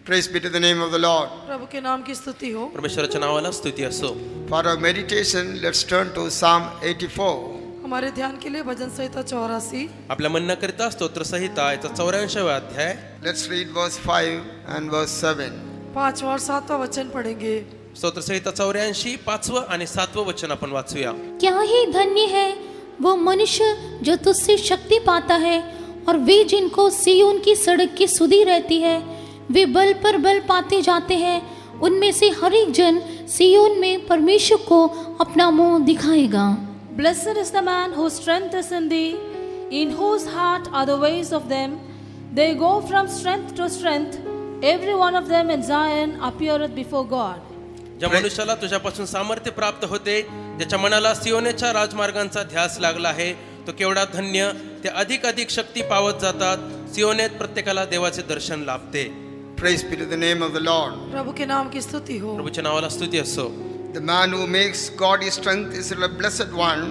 Praise be to the name of the Lord. प्रभु के नाम की स्तुति हो. परमेश्वराच्या नावाला स्तुती असो. For our meditation, let's turn to Psalm 84. हमारे ध्यान के लिए भजन संहिता 84. आपल्या म्हणण्याकरिता स्तोत्र संहिता याचा 84वा अध्याय. Let's read verse 5 and verse 7. 5वां और 7वां वचन पढ़ेंगे. स्तोत्र संहिता 84 5वं आणि 7वं वचन आपण वाचूया. क्या ही धन्य है वो मनुष्य जो तुझसे शक्ति पाता है, और वे जिनको सिय्योन की सड़क की सुधि रहती है. वे बल पर बल पाते जाते हैं. उनमें से हर एक जन सिय्योन में परमेश्वर को अपना मुंह दिखाएगा. Blessed is the man whose strength is in thee, in whose heart are the ways of them. They go from strength to strength. Every one of them in Zion appeareth before God. ज्या मनुष्याला तुझ्यापासून सामर्थ्य प्राप्त होते, ज्याच्या मनाला सियोनेच्या राजमार्गांचा ध्यास लागला आहे, तो केवढा धन्य. ते अधिक अधिक शक्ती पावत जातात. सियोनेत प्रत्येकाला देवाचे दर्शन लाभते. Praise be to the name of the Lord. प्रभु के नाम की स्तुति हो. प्रभूच्या नावाला स्तुती असो. The man who makes God his strength is the blessed one,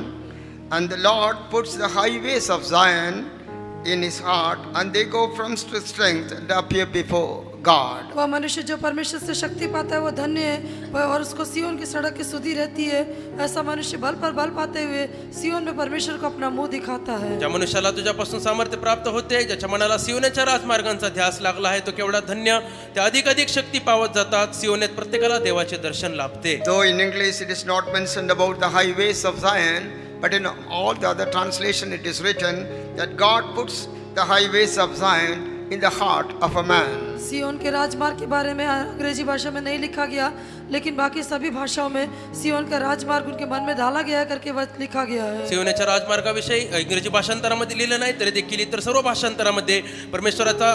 and the Lord puts the highways of Zion in his heart, and they go from strength to strength and appear before God. वह मनुष्य जो परमेश्वर से शक्ति पाता है वो धन्य है, और उसको सिय्योन की सड़क की सुधि रहती है. ऐसा मनुष्य बल पर बल पाते हुए सिय्योन में परमेश्वर को अपना मुंह दिखाता है. ज्या मनुष्याला तुझ्यापासून सामर्थ्य प्राप्त होते, ज्याच्या मनाला सियोनेच्या राजमार्गांचा ध्यास लागला आहे, तो केवढा धन्य. ते अधिक अधिक शक्ती पावत जातात. सियोनेत प्रत्येकाला देवाचे दर्शन लाभते. Though in English it is not mentioned about the highways of Zion, but in all the other translation it is written that God puts the highways of Zion in the heart of a man. सिय्योन के राजमार्ग के बारे में अंग्रेजी भाषा में नहीं लिखा गया, लेकिन बाकी सभी भाषाओं में सिय्योन का राजमार्ग उनके मन में डाला गया करके वह लिखा गया है. सियोनेच्या राजमार्गाविषयी इंग्रजी भाषांतरामध्ये लिहिलं नाही, तरी देखील इतर सर्व भाषांतरामध्ये परमेश्वराचा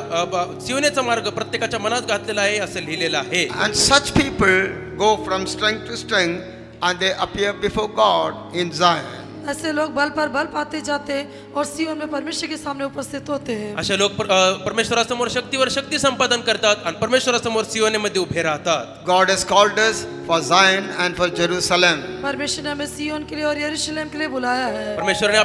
सियोनेचा मार्ग प्रत्येकाच्या मनात घातलेला आहे असं लिहिलेलं आहे. And such people go from strength to strength, and they appear before God in Zion. ऐसे लोग बल पर बल पाते जाते और सिय्योन में परमेश्वर के सामने उपस्थित होते हैं. असे लोक परमेश्वरासमोर शक्तीवर शक्ती संपादन करतात आणि परमेश्वरासमोर सियोनेमध्ये उभे राहतात. God has called us for Zion and for Jerusalem. परमेश्वर ने हमें सिय्योन के लिए और यरूशलेम के लिए बुलाया है. परमेश्वराने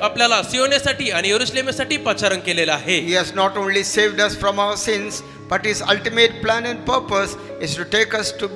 आपल्याला सियोनेसाठी आणि यरूशलेमेसाठी पाचारण केलेलं आहे. He has not only saved us from our sins, but his ultimate plan and purpose is to take us to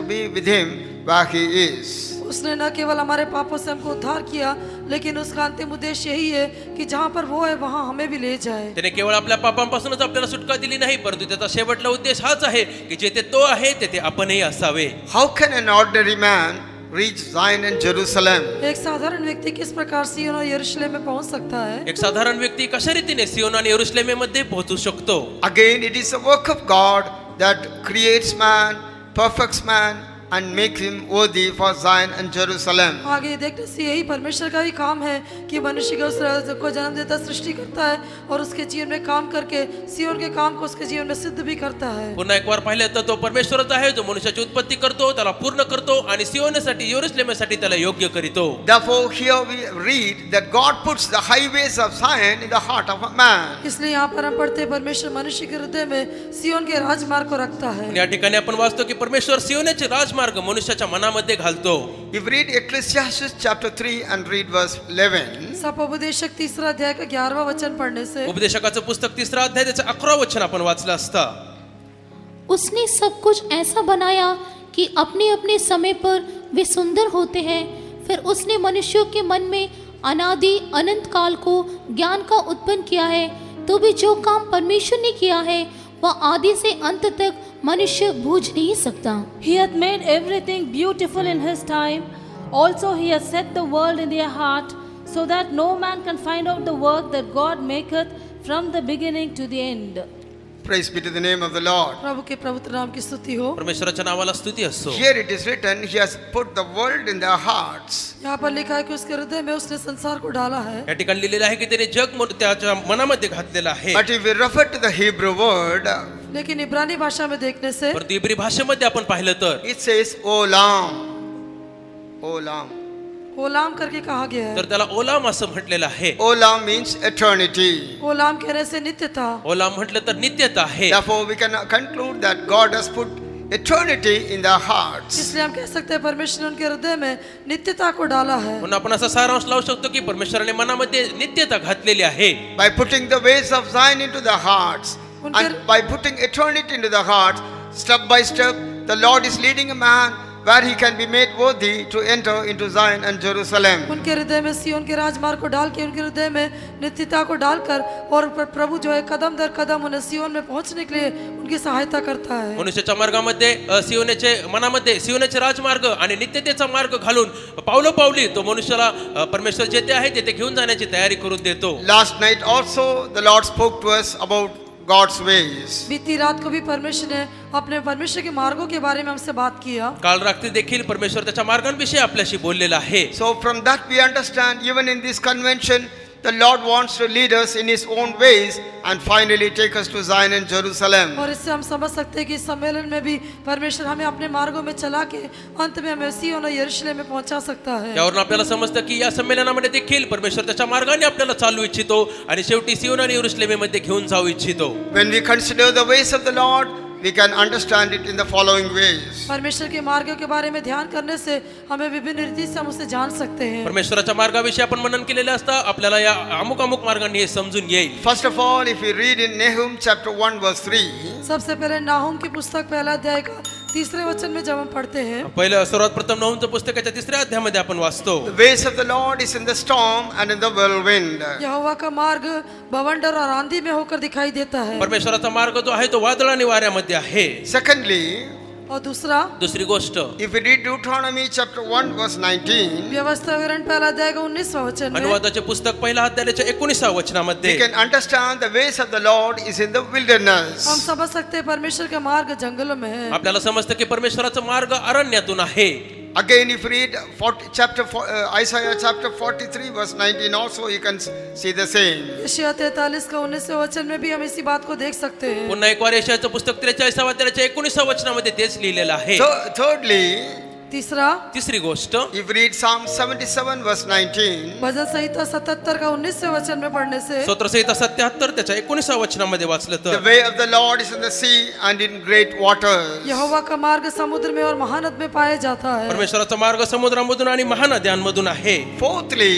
be with him where he is. उसने न केवल हमारे पापों से हमको उद्धार किया, लेकिन उसका अंतिम उद्देश्य यही है कि जहाँ पर वो है वहाँ हमें भी ले जाए. त्याने केवळ आपल्या पापांपासूनच आपल्याला सुटका दिली नाही, परंतु त्याचा शेवटला उद्देश हाच आहे की जेथे तो आहे तेथे आपणही असावे. How can an ordinary man reach Zion and Jerusalem? एक साधारण व्यक्ति किस प्रकार सिय्योन और यरूशलेम में पहुंच सकता है? एक साधारण व्यक्ती कशा रीतीने सियोन आणि यरूशलेमेमध्ये पोहोचू शकतो? Again, it is the work of God that creates man, perfects man, and makes him worthy for Zion and Jerusalem. आगे देखने से यही परमेश्वर का ही काम है कि मनुष्य को जन्म देता, सृष्टि करता है और उसके जीवन में काम करके सिय्योन के काम को उसके जीवन में सिद्ध भी करता है. पुन्हा एक बार पाहिले तर तो परमेश्वरच आहे जो मनुष्याची उत्पत्ती करतो, त्याला पूर्ण करतो आणि सियोनेसाठी यरूशलेमेसाठी त्याला योग्य करितो. Therefore, here we read that God puts the highways of Zion in the heart of a man. इसलिए यहाँ पर हम पढ़ते हैं परमेश्वर मनुष्य के हृदय में सिय्योन के राजमार्ग को रखता है. या ठिकाणी आपण वाचतो की परमेश्वर सियोनेचे राजमार्ग मनुष्याच्या मनामध्ये घालतो. If we read Ecclesiastes chapter 3 and read verse 11. उपदेशक 3 अध्याय का 11वां वचन पढ़ने से. उपदेशकाचं पुस्तक 3 अध्याय त्याचं 11वां वचन आपण वाचलं असता. उसने सब कुछ ऐसा बनाया कि अपने अपने समय पर वे सुंदर होते हैं. फिर उसने मनुष्यों के मन में अनादि अनंत काल को ज्ञान का उत्पन्न किया है. तो भी जो काम परमेश्वर ने किया है वह आदि से अंत तक मनुष्य बूझ नहीं सकता. He hath made everything beautiful in his time. Also he has set the world in their heart, so that no man can find out the work that God maketh from the beginning to the end. Praise be to the name of the Lord. प्रभु के पवित्र नाम की स्तुति हो. परमेश्वराच्या नावाला स्तुती असो. Here it is written, he has put the world in their hearts. यहाँ पर लिखा है कि उसके हृदय में उसने संसार को डाला है. या ठिकाणी लिहिलेलं आहे की त्याने जग त्याच्या मनामध्ये घातलेलं आहे. But if we refer to the Hebrew word, लेकिन इब्रानी भाषा में देखने से, परंतु इब्री भाषेमध्ये आपण पाहिलं तर it says olam. Olam. Olam करके कहा गया है. तर त्याला ओलाम असं म्हटलेलं आहे. Olam means eternity. ओलाम कहने से नित्यता. ओलाम म्हटलं तर नित्यता आहे. Therefore we can conclude that God has put eternity in their hearts. इसलिए हम कह सकते हैं परमेश्वर ने उनके हृदय में नित्यता को डाला है. म्हणून आपण असा सारांश लावू शकतो की परमेश्वराने मनामध्ये नित्यता घातलेली आहे. By putting the ways of Zion into their hearts, And by putting eternity into the heart, step by step, the Lord is leading a man where he can be made worthy to enter into Zion and Jerusalem. उनके हृदय में सिय्योन के राजमार्ग को डाल के, उनके हृदय में नित्यता को डालकर, और प्रभु जो है कदम दर कदम उन्हें सिय्योन में पहुंचने के लिए उनकी सहायता करता है. मनुष्याच्या मार्गामध्ये सियोनेचे मनामध्ये सियोनेचे राजमार्ग आणि नित्यतेचा मार्ग घालून पावलोपावली तो मनुष्याला परमेश्वर जेथे आहे तेथे घेऊन जाण्याची तयारी करून देतो. Last night also the Lord spoke to us about God's ways. बीती रात को भी परमेश्वर ने अपने परमेश्वर के मार्गों के बारे में हमसे बात किया. काल रात्री देखील परमेश्वर त्याच्या मार्गांविषयी आपल्याशी बोललेला आहे. So from that we understand, even in this convention, the Lord wants to lead us in His own ways and finally take us to Zion and Jerusalem. और इससे हम समझ सकते हैं कि इस सम्मेलन में भी परमेश्वर हमें अपने मार्गों में चला के अंत में हमें सिय्योन और यरूशलेम में पहुंचा सकता है. यावरून आपल्याला समजतं की या संमेलनामध्ये देखील परमेश्वर त्याच्या मार्गाने आपल्याला चालू इच्छितो आणि शेवटी सियोन आणि यरूशलेममध्ये घेऊन जाऊ इच्छितो. When we consider the ways of the Lord, we can understand it in the following ways. परमेश्वर के मार्गों के बारे में ध्यान करने से हमें विभिन्न रीति से हम उसे जान सकते हैं. परमेश्वराच्या मार्गाविषयी आपण मनन केलेले असता आपल्याला या अमुक अमुक मार्गांनी हे समजून येईल. First of all, if we read in Nahum chapter 1 verse 3, सबसे पहले नाहूम की पुस्तक पहला अध्याय का तीसरे वचन में जब हम पढ़ते हैं, पहिलं सर्वात प्रथम नहूमच्या पुस्तकाच्या तिसऱ्या अध्यायामध्ये आपण वाचतो. the ways of the Lord is in the storm and in the whirlwind. यहोवा का मार्ग बवंडर और आंधी में होकर दिखाई देता है. परमेश्वराचा मार्ग जो आहे तो वादळ आणि वाऱ्यामध्ये आहे. Secondly, और दूसरा, दुसरी गोष्ट if we read Deuteronomy chapter 1 verse 19, व्यवस्था विवरण पहला अध्याय का 19वां वचन में अनुवादाचे पुस्तक पहिल्या अध्यायाच्या 19व्या we वचनामध्ये can understand the ways of the Lord is in the Hum wilderness. समझ सकते हैं परमेश्वर का मार्ग जंगलों में है. आपल्याला समजतं की परमेश्वराचा मार्ग अरण्यातून आहे. Again, if you read Isaiah chapter 43 verse 19 also, you can see the same. यशायाह 43 का 19वें वचन में भी हम इसी बात को देख सकते हैं. पुन्हा एक वार यशायाचं पुस्तक 43व्या अध्यायाच्या 19व्या वचनामध्ये तेच लिहिलेलं आहे. Thirdly, तीसरा, तिसरी गोष्ट if you read Psalm 77 verse 19, भजन संहिता 77 का 19वें वचन में पढ़ने से स्तोत्रसंहिता 77 त्याच्या 19व्या वचनामध्ये वाचलं the तर way of the Lord is in the sea and in great waters. यहोवा का मार्ग समुद्र में और महानद में पाया जाता है. परमेश्वराचा मार्ग समुद्रामधून आणि महानद्यांमधून आहे. Fourthly,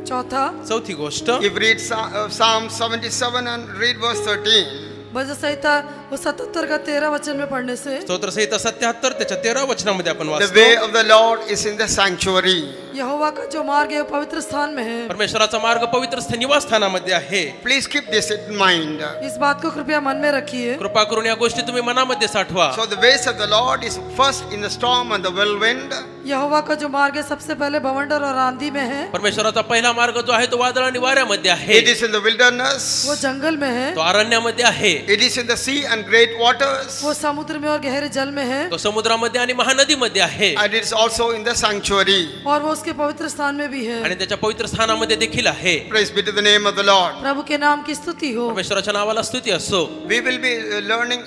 चौथा, चौथी गोष्ट if you read Psalm 77 and read verse 13, भजन संहिता 77 का 13 वचन में पढ़ने से स्तोत्रसंहिता 77 त्याच्या 13व्या वचनामध्ये आपण the वाचतो. way of the Lord is in the sanctuary. यहोवा का जो मार्ग है वो पवित्र स्थान में है. परमेश्वराचा मार्ग पवित्र निवास स्थानामध्ये आहे. Please keep this in mind. इस बात को कृपया मन में रखिए. कृपा करून या गोष्टी तुम्ही मनामध्ये साठवा. So the ways of the Lord is first in the storm and the whirlwind. यहोवा का जो मार्ग है सबसे पहले बवंडर और आंधी में है. परमेश्वराचा पहिला मार्ग जो आहे तो वादळ आणि वाऱ्यामध्ये आहे. It is in the wilderness. वो जंगल में है. तो अरण्यामध्ये आहे. It is in the sea and great waters. वो समुद्र में और गहरे जल में है. तो समुद्रामध्ये आणि महानदीमध्ये आहे. And it is also in the sanctuary. और वो उसके पवित्र स्थान में भी है. आणि त्याच्या पवित्र स्थानामध्ये देखील आहे. Praise be to the name of the Lord. प्रभु के नाम की स्तुति हो. परमेश्वराच्या नावाला स्तुती असो. We will be learning,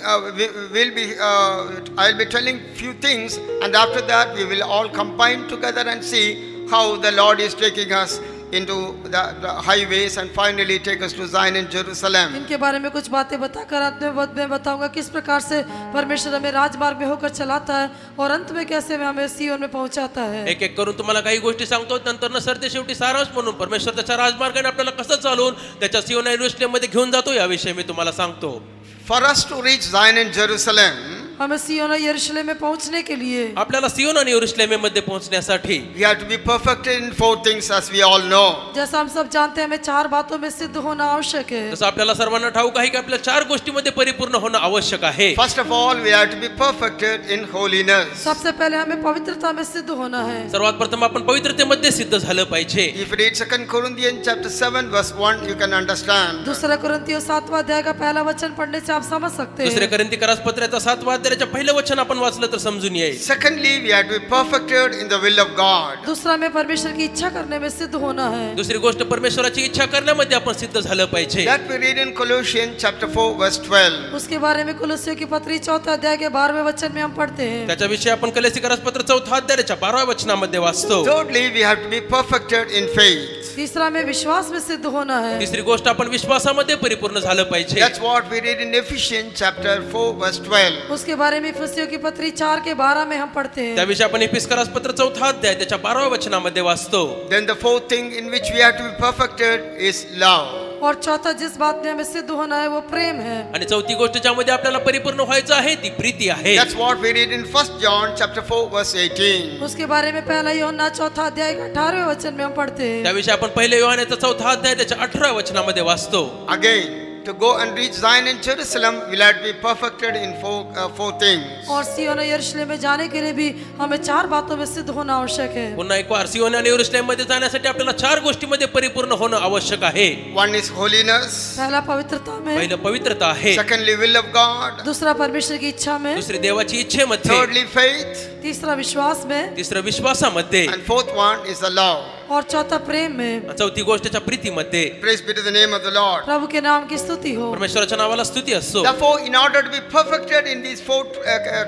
I'll be telling few things, and after that we will all combine together and see how the Lord is taking us into the highways and finally take us to Zion and Jerusalem. इनके बारे में कुछ बातें बताकर अंत में मैं बताऊंगा किस प्रकार से परमेश्वर हमें राजमार्ग में होकर चलाता है और अंत में कैसे हमें सिय्योन में पहुंचाता है. एक एक करून तुम्हाला काही गोष्टी सांगतो. नंतर सरते शेवटी सारांश म्हणून परमेश्वर त्याच्या राजमार्गाने आपल्याला कसं चालवून त्याच्या सियोन आणि यरूशलेममध्ये घेऊन जातो याविषयी मी तुम्हाला सांगतो. For us to reach Zion and Jerusalem, हमें सिय्योन और यरूशलेम में पहुंचने के लिए आपल्याला सियोन आणि यरूशलेममध्ये पोहोचण्यासाठी we have to be perfected in 4 things, as we all know. जैसा हम सब जानते हैं हमें 4 बातों में सिद्ध होना आवश्यक है. जसं आपल्याला सर्वांना ठाऊक आहे की आपल्या 4 गोष्टींमध्ये परिपूर्ण होणं आवश्यक आहे. First of all, we have to be perfected in holiness. सबसे पहले हमें पवित्रता में सिद्ध होना है. सर्वात प्रथम आपण पवित्रतेमध्ये सिद्ध झालं पाहिजे. If you read 2 Corinthians chapter 7 verse 1, you can understand. दूसरा कुरिन्थियों 7वां अध्याय का पहला वचन पढ़ने से आप समझ सकते दुसरे हैं. कोरिन्थीकरास पत्राच्या 7व्या अध्यायाच्या पहिलं वचन आपण वाचलं तर समजून येईल. Secondly, we have to be perfected in the will of God. दूसरा में परमेश्वर की इच्छा करने में सिद्ध होना है. दुसरी गोष्ट परमेश्वराची इच्छा करण्यामध्ये आपण सिद्ध झालं पाहिजे. That we read in Colossians chapter 4 verse 12. उसके बारे में कुलुस्सियों की पत्री 4 अध्याय के 12वें वचन में हम पढ़ते हैं. त्याच्याविषयी आपण कलेसीकरास पत्र 4 अध्यायाच्या 12व्या वचनामध्ये वाचतो. Thirdly, we have to be perfected in faith. तीसरा में विश्वास में सिद्ध होना है. तिसरी गोष्ट आपण विश्वासामध्ये परिपूर्ण झालं पाहिजे. That's what we read in Ephesians chapter 4 verse 12. उसके बारे में इफिसियों की पत्री 4 के 12 में हम पढ़ते हैं. त्याविषयी आपण एफिसकरास पत्र 4 अध्याय त्याच्या 12व्या वचनामध्ये वाचतो. Then the fourth thing in which we have to be perfected is love. और चौथा जिस बात में हमें सिद्ध होना है वो प्रेम है। आणि चौथी गोष्ट ज्यामध्ये आपल्याला परिपूर्ण व्हायचं आहे ती प्रीती आहे. That's what we read in 1 John chapter 4 verse 18. उसके बारे में पहला यूहन्ना चौथा अध्याय 18वें वचन में हम पढ़ते हैं। त्याविषयी आपण पहिले योहानेचा चौथा अध्याय त्याच्या 18व्या वचनामध्ये वाचतो. Again, to go and reach Zion and Jerusalem, we'll have to be perfected in four things. और सिय्योन और यरूशलेम में जाने के लिए भी हमें चार बातों में सिद्ध होना आवश्यक है। पुन्हा एक वार सियोन आणि यरूशलेम मध्ये जाण्यासाठी आपल्याला चार गोष्टींमध्ये परिपूर्ण होणं आवश्यक आहे. One is holiness. पहला पवित्रता में, पहिलं पवित्रता आहे. Secondly, will of God. दूसरा परमेश्वर की इच्छा में, दुसरी देवाची इच्छेमध्ये. Thirdly, faith. तीसरा विश्वास में, तिसरं विश्वासामध्ये. And fourth one is the love. और चौथा प्रेम में। चौथी गोष्टच्या प्रीतीमध्ये. Praise be to the name of the Lord. प्रभु के नाम की स्तुति हो। परमेश्वराच्या नावाला स्तुती असो. Therefore, in order to be perfected in these four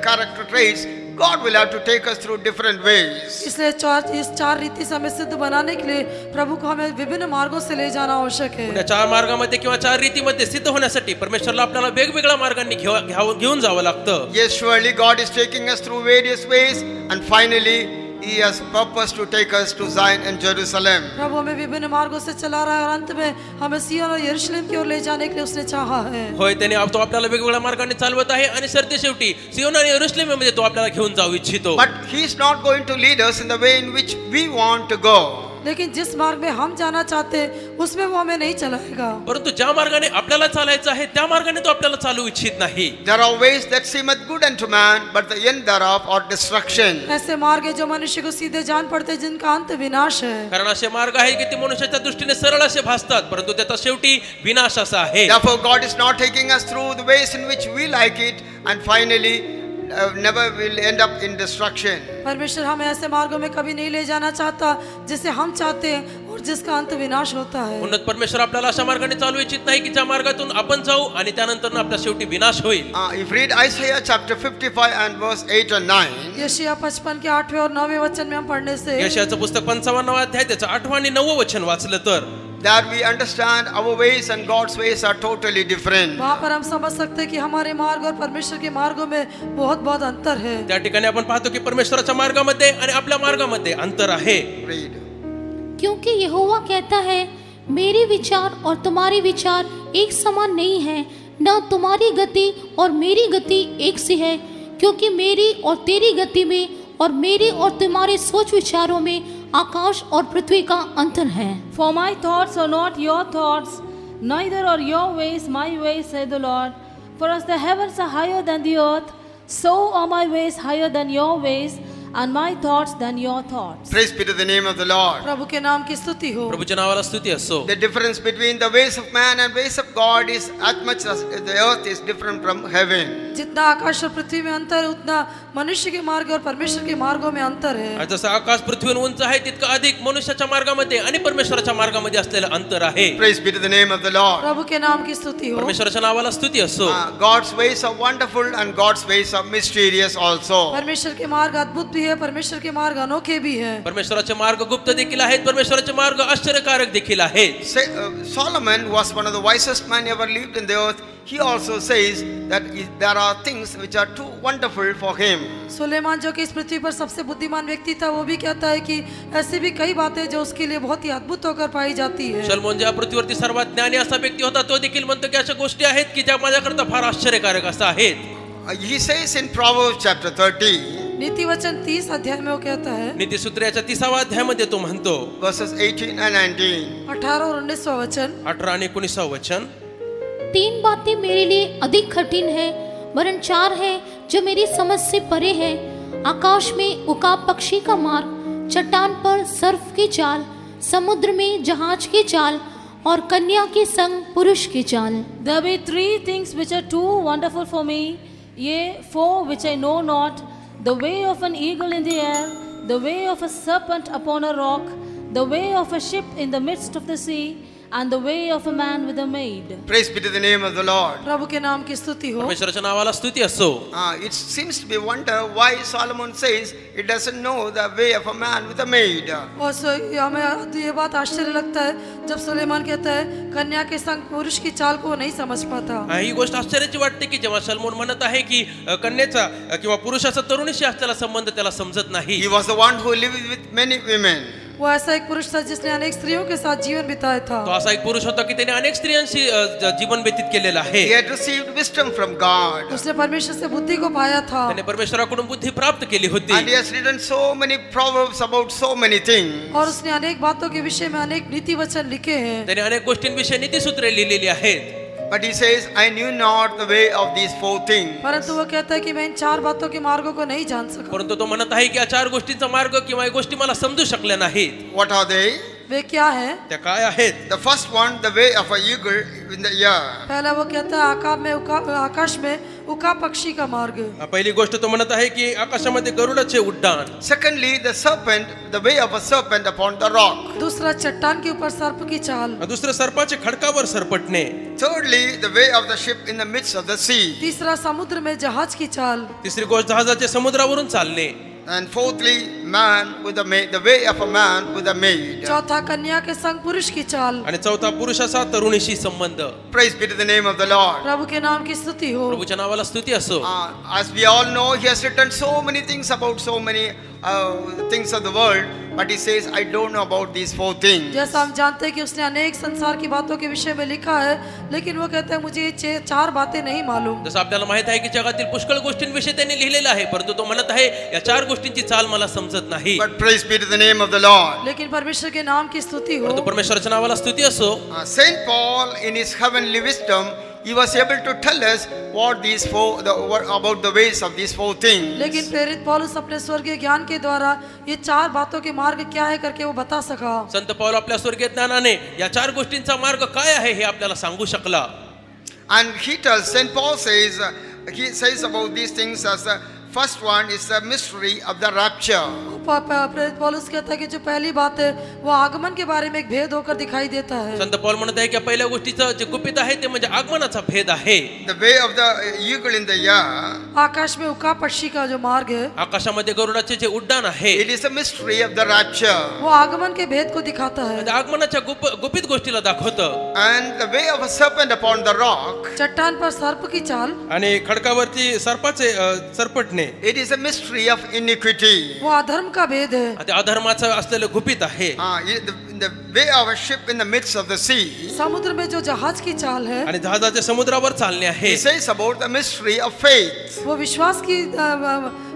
character traits, God will have to take us through different ways. इसलिए इस चार रीति से हमें सिद्ध बनाने के लिए प्रभु को हमें विभिन्न मार्गों से ले जाना आवश्यक है। या चार मार्गामध्ये किंवा चार रीतीमध्ये सिद्ध होण्यासाठी परमेश्वरला आपल्याला वेगवेगळ्या मार्गांनी घेऊन जावं लागतं. Yes, surely God is taking us through various ways, and finally He has purpose to take us to Zion and Jerusalem. प्रभु हमें विभिन्न मार्गों से चला रहा है और अंत में हमें सिय्योन और यरूशलेम की ओर ले जाने के लिए उसने चाहा है। होय, त्याने तो आपल्याला वेगवेगळ्या मार्गांनी चालवत आहे आणि सरतेशेवटी सियोन आणि यरूशलेममध्ये तो आपल्याला घेऊन जाऊ इच्छितो. But He is not going to lead us in the way in which we want to go. लेकिन जिस मार्ग में हम जाना चाहते हैं उसमें वो हमें नहीं चलाएगा। परंतु ज्या मार्गाने आपल्याला चालायचं आहे त्या मार्गाने तो आपल्याला चालू इच्छित नाही. There are ways that seemeth good unto man, but the end thereof are destruction. ऐसे मार्ग है जो मनुष्य को सीधे जान पड़ते हैं जिनका अंत विनाश है। कारण असे मार्ग आहे की ते मनुष्याच्या दृष्टीने सरळ असे भासतात परंतु त्याचा शेवटी विनाश असा आहे. Therefore, God is not taking us through the ways in which we like it, and finally never will end up in destruction. परमेश्वर हमें ऐसे मार्गों में कभी नहीं ले जाना चाहता जिसे हम चाहते हैं और जिसका अंत विनाश होता है। उन्नत परमेश्वर आपल्याला अशा मार्गाने चालू इच्छित नाही की ज्या मार्गातून आपण जाऊ आणि त्यानंतर आपल्या शेवटी विनाश होईल. If you read Isaiah chapter 55 and verse 8 and 9, यशायाह 55 के 8वें और 9वें वचन में हम पढ़ने से यशायाहचं पुस्तक 55 अध्याय त्याचं 8वं आणि 9वं वचन वाचलं तर there we understand our ways and God's ways are totally different. वहाँ पर हम समझ सकते हैं कि हमारे मार्ग और परमेश्वर के मार्गों में बहुत अंतर है। त्या ठिकाणी आपण पाहतो की परमेश्वराच्या मार्गामध्ये आणि आपल्या मार्गामध्ये अंतर आहे. Read. क्योंकि यहोवा कहता है, मेरे विचार और तुम्हारे विचार एक समान नहीं है, न तुम्हारी गति और मेरी गति एक सी है, क्योंकि मेरी और तेरी गति में और मेरे और तुम्हारे सोच विचारों में आकाश और पृथ्वी का अंतर है। For my thoughts are not your thoughts, neither are your ways my ways, said the Lord. For as the heavens are higher than the earth, so are my ways higher than your ways, and my thoughts than your thoughts. Praise be to the name of the Lord. प्रभु के नाम की स्तुति हो। प्रभूच्या नावाला स्तुती असो. The difference between the ways of man and ways of God is as much as the earth is different from heaven. जितना आकाश और पृथ्वी में अंतर है उतना मनुष्य के मार्ग और परमेश्वर के मार्गों में अंतर है। जसं आकाश पृथ्वीवर उंच आहे तितकं अधिक मनुष्याच्या मार्गामध्ये आणि परमेश्वराच्या मार्गामध्ये असलेलं अंतर आहे. Praise be to the name of the Lord. प्रभु के नाम की स्तुति हो। परमेश्वराच्या नावाला स्तुती असो. God's ways are wonderful and God's ways are mysterious also. परमेश्वर के मार्ग अद्भुत भी है, परमेश्वर के मार्ग अनोखे भी है। परमेश्वराचे मार्ग गुप्त देखील आहेत, परमेश्वराचे मार्ग आश्चर्यकारक देखील आहेत. Solomon was one of the wisest men ever lived in the earth. He also says that there are things which are too wonderful for him. Suleman जो कि इस पृथ्वी पर सबसे बुद्धिमान व्यक्ति था वो भी कहता है कि ऐसी भी कई बातें जो उसके लिए बहुत ही अद्भुत होकर पाई जाती है। शलोमोन ज्या पृथ्वीवरती सर्वात ज्ञानी असा व्यक्ती होता तो देखील म्हणतो की अशा गोष्टी आहेत की ज्या माझ्याकरता फार आश्चर्यकारक अशा आहेत. He says in Proverbs chapter 30, नीति वचन 30 अध्याय में वो कहता है, नीतिसूत्र 30व्या अध्यायामध्ये तो म्हणतो verses 18 and 19. 18 और 19वां वचन, 18 आणि 19वां वचन. 3 बातें मेरे लिए अधिक कठिन है, वरन 4 है जो मेरी समझ से परे है। आकाश में उकाब पक्षी का मार्ग, चट्टान पर सर्फ की चाल, समुद्र में जहाज की चाल और कन्या के संग पुरुष की चाल। There be 3 things which are too wonderful for me, yea, 4 which I know not, the way of an eagle in the air, the way of a serpent upon a rock, the way of a ship in the midst of the sea, and the way of a man with a maid. Praise be to the name of the Lord. प्रभु के नाम की स्तुति हो। परमेश्वराच्या नावाला स्तुती असो. It seems to be wonder why Solomon says it doesn't know the way of a man with a maid. और हमें ये बात आश्चर्य लगता है जब सुलेमान कहता है कन्या के संग पुरुष की चाल को वो नहीं समझ पाता। ही गोष्ट आश्चर्याची वाटते की जेव्हा शलोमोन म्हणत आहे की कन्याचा किंवा पुरुषाचा तरुणीशी असलेला संबंध त्याला समजत नाही. He was the one who lived with many women. वो ऐसा एक पुरुष था जिसने अनेक स्त्रियों के साथ जीवन बिताया था. तो असा एक पुरुष होता की त्याने अनेक स्त्रियांशी जीवन व्यतीत केलेलं आहे. He had received wisdom from God. उसने परमेश्वर से बुद्धि को पाया था. त्याने परमेश्वराकडून बुद्धी प्राप्त केली होती. And he has written so many proverbs about so many things. और उसने अनेक बातों के विषय में अनेक नीति वचन लिखे हैं. त्याने अनेक गोष्टींविषयी नीतिसूत्रे लिहिलेली आहेत. But he says, I knew not the way of these four things. परंतु वो कहता है कि मैं इन चार बातों के मार्गों को नहीं जान सका. परंतु तो म्हणत आहे की या चार गोष्टींचा मार्ग किंवा या गोष्टी मला समजू शकल्या नाहीत. What are they? वे क्या है? त्या काय आहेत? The first one, the way of a eagle in the air. पहला वो कहता है आकाश में उका पक्षी का मार्ग. पहिली गोष्ट तो म्हणत आहे की आकाशामध्ये गरुडाचे उड्डाण. Secondly, the serpent, the way of a serpent upon the rock. दूसरा चट्टान के ऊपर सर्प की चाल. दुसरं सर्पाचे खडकावर सरपटणे. Thirdly, the way of the ship in the midst of the sea. तीसरा समुद्र में जहाज की चाल. तिसरी गोष्ट जहाजाचे समुद्रावरून चालणे. And fourthly, man with a maid, the way of a man with a maid. चौथा कन्या के संग पुरुष की चाल. आणि चौथा पुरुषाचा तरुणीशी संबंध. Praise be to the name of the Lord. प्रभु के नाम की स्तुति हो. प्रभूच्या नावाला स्तुती असो. As we all know, he has written so many things about so many things of the world, but he says, I don't know about these four things. जैसा हम जानते हैं कि उसने अनेक संसार की बातों के विषय में लिखा है, लेकिन वो कहता है मुझे ये चार बातें नहीं मालूम. जसं आपल्याला माहित आहे की जगातील पुष्कळ गोष्टींविषयी त्यांनी लिहिलेलं आहे, परंतु तो म्हणत आहे या चार गोष्टींची चाल मला समजत नाही. But praise be to the name of the Lord. लेकिन परमेश्वर के नाम की स्तुति हो. परंतु परमेश्वराच्या नावाला स्तुती असो. Saint Paul, in his heavenly wisdom, he was able to tell us what these about the ways of these four things. लेकिन प्रेरित पौलुस अपने स्वर्गीय ज्ञान के द्वारा ये चार बातों के मार्ग क्या है करके वो बता सका. संत पौल आपल्या स्वर्गीय ज्ञानाने या चार गोष्टींचा मार्ग काय आहे हे आपल्याला सांगू शकला. And he tells, Saint Paul says, he says about these things as the first one is the mystery of the rapture. प्रेरित पौलुस कहता है कि जो पहली बात है वो आगमन के बारे में एक भेद होकर दिखाई देता है. संत पौल म्हणत आहे की पहिल्या गोष्टीचं जे गुपित आहे ते म्हणजे आगमनाचा भेद आहे. The way of the eagle in the air. आकाश में उका पक्षी का जो मार्ग है. आकाशामध्ये गरुडाचे जे उड्डाण आहे. It is a mystery of the rapture. वो आगमन के भेद को दिखाता है. आगमनाच्या गुपित गोष्टीला दाखवतं. And the way of a serpent upon the rock. चट्टान पर सर्प की चाल. आणि खडकावरती सर्पाचे सरपटणे. It is a mystery of iniquity. वो अधर्म का भेद है. अधर्माचं असलेलं गुपित आहे. The way of a ship in the midst of the sea. समुद्र में जो जहाज की चाल है. आणि जहाजाचे समुद्रावर चालणे आहे. He says about the mystery of faith. वो विश्वास की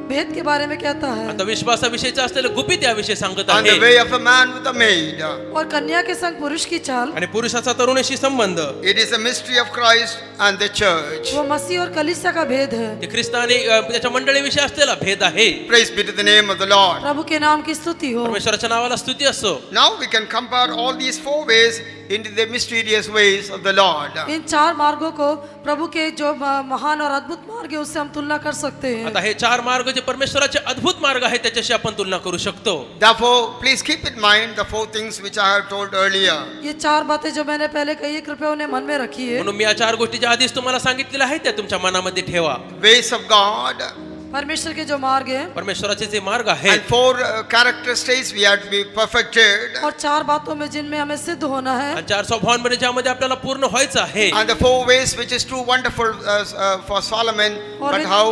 भेद के बारे में कहता है. आता विश्वासाविषयीचं असलेलं गुपित याविषयी सांगत And the आहे. way of a man with a maid. और कन्या के संग पुरुष की चाल. आणि पुरुषाचा तरुणीशी संबंध. It is a mystery of Christ and the church. वो मसीह और कलीसिया का भेद है. ते ख्रिस्त आणि त्याच्या मंडळीविषयी असलेला भेद आहे. Praise be to the name of the Lord. प्रभु के नाम की स्तुति हो. परमेश्वराच्या नावाला स्तुती असो. Now we can compare all these four ways into the mysterious ways of the Lord. In चार मार्गों को प्रभु के जो महान और अद्भुत मार्ग है उससे हम तुलना कर सकते हैं. आता हे चार मार्ग जे परमेश्वराचे अद्भुत मार्ग आहे त्याच्याशी आपण तुलना करू शकतो. Therefore, please keep in mind the four things which I have told earlier. ये चार बातें जो मैंने पहले कही है कृपया उन्हें मन में रखिए. म्हणून मी या चार गोष्टी ज्या आधीच तुम्हाला सांगितलेल्या आहेत त्या तुमच्या मनामध्ये ठेवा. Ways of God. परमेश्वर के जो मार्ग है. परमेश्वराचे जे मार्ग And आहेत. four characteristics we have to be perfected. और चार बातों में जिनमें हमें सिद्ध होना है. आणि चार स्वभावांमध्ये ज्यामध्ये आपल्याला पूर्ण व्हायचं आहे. And the four ways which is too wonderful for Solomon, but how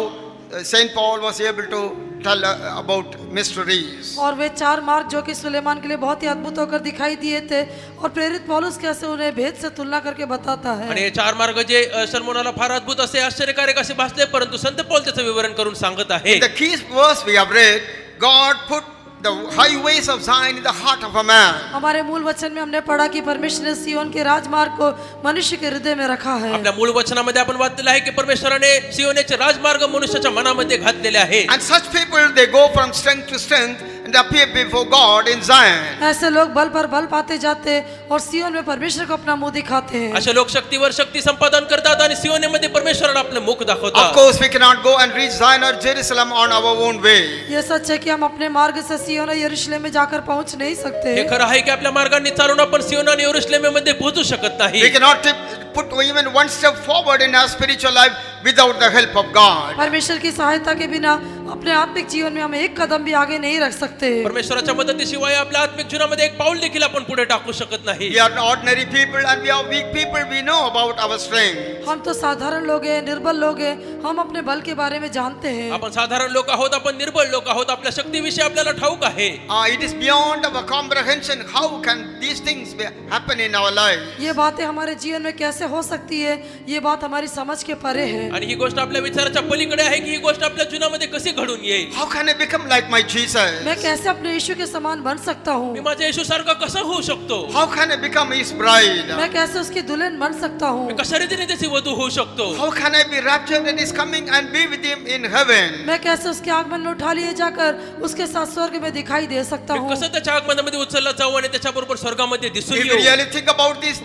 Saint Paul was able to tell about mysteries. और वे चार मार्ग जो कि सुलेमान के लिए बहुत ही अद्भुत होकर दिखाई दिए थे और प्रेरित पौलुस कैसे उन्हें भेद से तुलना करके बताता है. आणि हे चार मार्ग जे सलमोनाला फार अद्भुत असे आश्चर्यकारक असे भासले, परंतु संत पौल त्याचं विवरण करून सांगत आहे. The key verse we have read, God put the highways of Zion in the heart of a man. हमारे मूल वचन में हमने पढ़ा कि परमेश्वर ने सियोन के राजमार्ग को मनुष्य के हृदय में रखा है. आपल्या मूळ वचनामध्ये आपण वाचलेलं आहे की परमेश्वराने सियोनेचे राजमार्ग मनुष्याच्या मनामध्ये घातलेले आहेत. And such people, they go from strength to strength and appear before God in Zion. ऐसे लोग बल पर बल पाते जाते और सियोन में परमेश्वर को अपना मुंह दिखाते हैं. असे लोक शक्तीवर शक्ती संपादन करतात आणि सियोनेमध्ये परमेश्वराला आपले मुख Of दाखवतात. course, we cannot go and reach Zion or Jerusalem on our own way. ये सच है कि हम अपने मार्ग से सियोन और यरूशलेम में जाकर पहुंच नहीं सकते. हे खरं आहे की आपल्या मार्गाने चालून आपण सियोन आणि यरूशलेममध्ये पोहोचू शकत नाही. We cannot put even one step forward in our spiritual life without the help of God. परमेश्वर की सहायता के बिना अपने आत्मिक जीवन में हम एक कदम भी आगे नहीं रख सकते। परमेश्वराच्या मदतीशिवाय आपल्या आत्मिक जीवनामध्ये एक पाऊल देखील आपण पुढे टाकू शकत नाही. We are ordinary people and we are weak people. We know about our strength. हम तो साधारण लोग हैं, निर्बल लोग हैं, हम अपने बल के बारे में जानते हैं। आपण साधारण लोक आहोत, आपण निर्बळ लोक आहोत, आपल्या शक्तीविषयी आपल्याला ठाऊक आहे. It is beyond our comprehension. How can these things happen in our life? ये बातें हमारे जीवन में कैसे हो सकती है, ये बात हमारी समझ के परे है। आणि ही गोष्ट आपल्या विचाराच्या पलीकडे आहे की ही गोष्ट आपल्या जीवनामध्ये कशी घडून येईल. How can I become like my Jesus? मैं कैसे अपने यीशु के समान बन सकता हूँ? मी माझ्या येशू सारखा कसा होऊ शकतो. How can I become his bride? मैं कैसे उसकी दुल्हन बन सकता हूँ? मी कशा रीतीने त्याची वधू होऊ शकतो. How can I be raptured at his coming and be with him in heaven? मैं कैसे उसके आगमन में उठा लिए जाकर उसके साथ स्वर्ग में दिखाई दे सकता मी हूँ? कसं त्याच्या आगमनामध्ये उचलला जाऊ आणि त्याच्याबरोबर स्वर्गामध्ये दिसून If you येऊ. really think about this,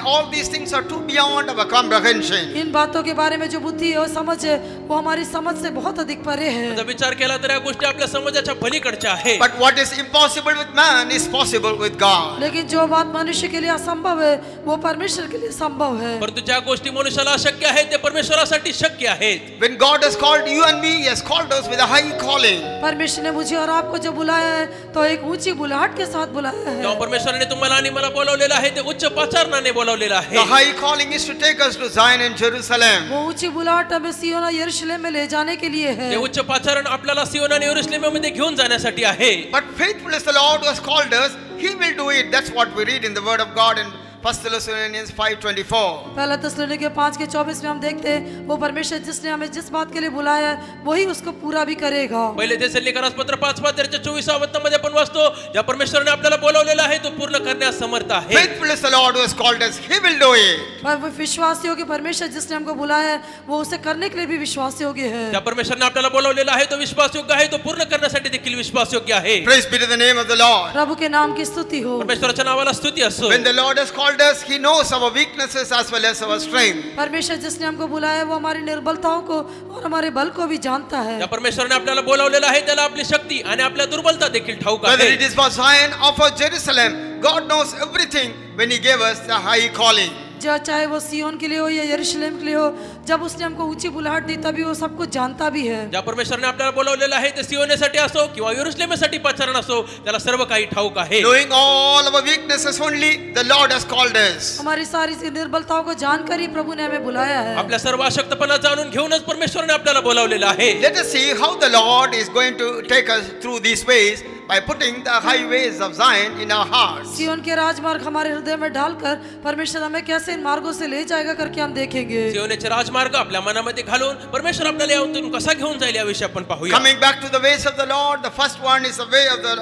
all these things are too beyond our comprehension. In बातों के बारे में जो बुद्धि है और समझ है वो हमारी समझ से बहुत अधिक परे है। जर विचार केला तर या गोष्टी आपल्या समाजाच्या पलीकडच्या आहेत. But what is impossible with man is possible with God. लेकिन जो बात मनुष्य के लिए असंभव है वो परमेश्वर के लिए संभव है। परंतु ज्या गोष्टी मनुष्याला अशक्य आहेत ते परमेश्वरासाठी शक्य आहेत. When God has called you and me, he has called us with a high calling. परमेश्वर ने मुझे और आपको जो बुलाया है तो एक ऊंची बुलाहट के साथ बुलाया है। तेव्हा परमेश्वराने तुम्हाला आणि मला बोलावलेलं आहे ते उच्च पाचारणाने बोलावलेलं आहे. The high calling is to take us to Zion and Jerusalem. वो ऊंची बुलाहट हमें सिय्योन और यरूशलेम में ले जाने के लिए है। ते उच्च पाचारण आपल्याला सियोन आणि यरूशलेममध्ये घेऊन जाण्यासाठी आहे. But faithful is the Lord who has called us. He will do it. That's what we read in the Word of God in 1 Thessalonians 5:24. पहला थिस्सलुनीके 5:24 में हम देखते हैं वो परमेश्वर जिसने हमें जिस बात के लिए बुलाया है वही उसको पूरा भी करेगा। पहिले थिस्सलुनीकरास पत्र 5:24 24 आपण वाचतो ज्या परमेश्वराने आपल्याला बोलावलेलं आहे तो पूर्ण करण्यास समर्थ आहे. Faithful is the Lord who has called us. He will do it. पर वो विश्वासी योग्य परमेश्वर जिसने हमको बुलाया है वो उसे करने के लिए भी विश्वास योग्य है। ज्या परमेश्वराने आपल्याला बोलावलेलं आहे तो विश्वासयोग्य आहे, तो पूर्ण करण्यासाठी देखील विश्वासयोग्य आहे. Praise be to the name of the Lord. प्रभु के नाम की स्तुति हो। परमेश्वराच्या नावाला स्तुती असो. When the Lord has called us, He knows our weaknesses as well as our strength. परमेश्वर जिसने हमको बुलाया है वो हमारी निर्बलताओं को और हमारे बल को भी जानता है। ज्या परमेश्वराने आपल्याला बोलावलेलं आहे त्याला आपली शक्ती आणि आपल्या दुर्बलता देखील ठाऊक Whether आहे. it is for Zion or for Jerusalem, God knows everything when He gave us the high calling. जो चाहे वो सियोन के लिए हो या यरूशलेम के लिए हो, जब उसने हमको ऊंची बुलाहट दी तभी वो सब कुछ जानता भी है। ज्या परमेश्वराने आपल्याला बोलावलेलं आहे ते सियोनेसाठी असो किंवा यरूशलेमसाठी पाचारण असो त्याला सर्व काही ठाऊक आहे. Knowing all our weaknesses only, the Lord has called us. हमारी सारी निर्बलताओं को जानकर ही प्रभु ने हमें बुलाया है। आपल्या सर्व अशक्तपणा जाणून घेऊनच परमेश्वराने आपल्याला बोलावलेलं आहे. Let us see how the Lord is going to take us through these ways by putting the highways of Zion in our hearts. सियोन के राजमार्ग हमारे हृदय में डालकर परमेश्वर हमें कैसे इन मार्गों से ले जाएगा करके हम देखेंगे। सियोनेचे राजमार्ग आपल्या मनामध्ये घालून परमेश्वर आपल्याला यातून कसा घेऊन जाईल याविषयी आपण पाहूया. Coming back to the ways of the Lord, the first one is the way of the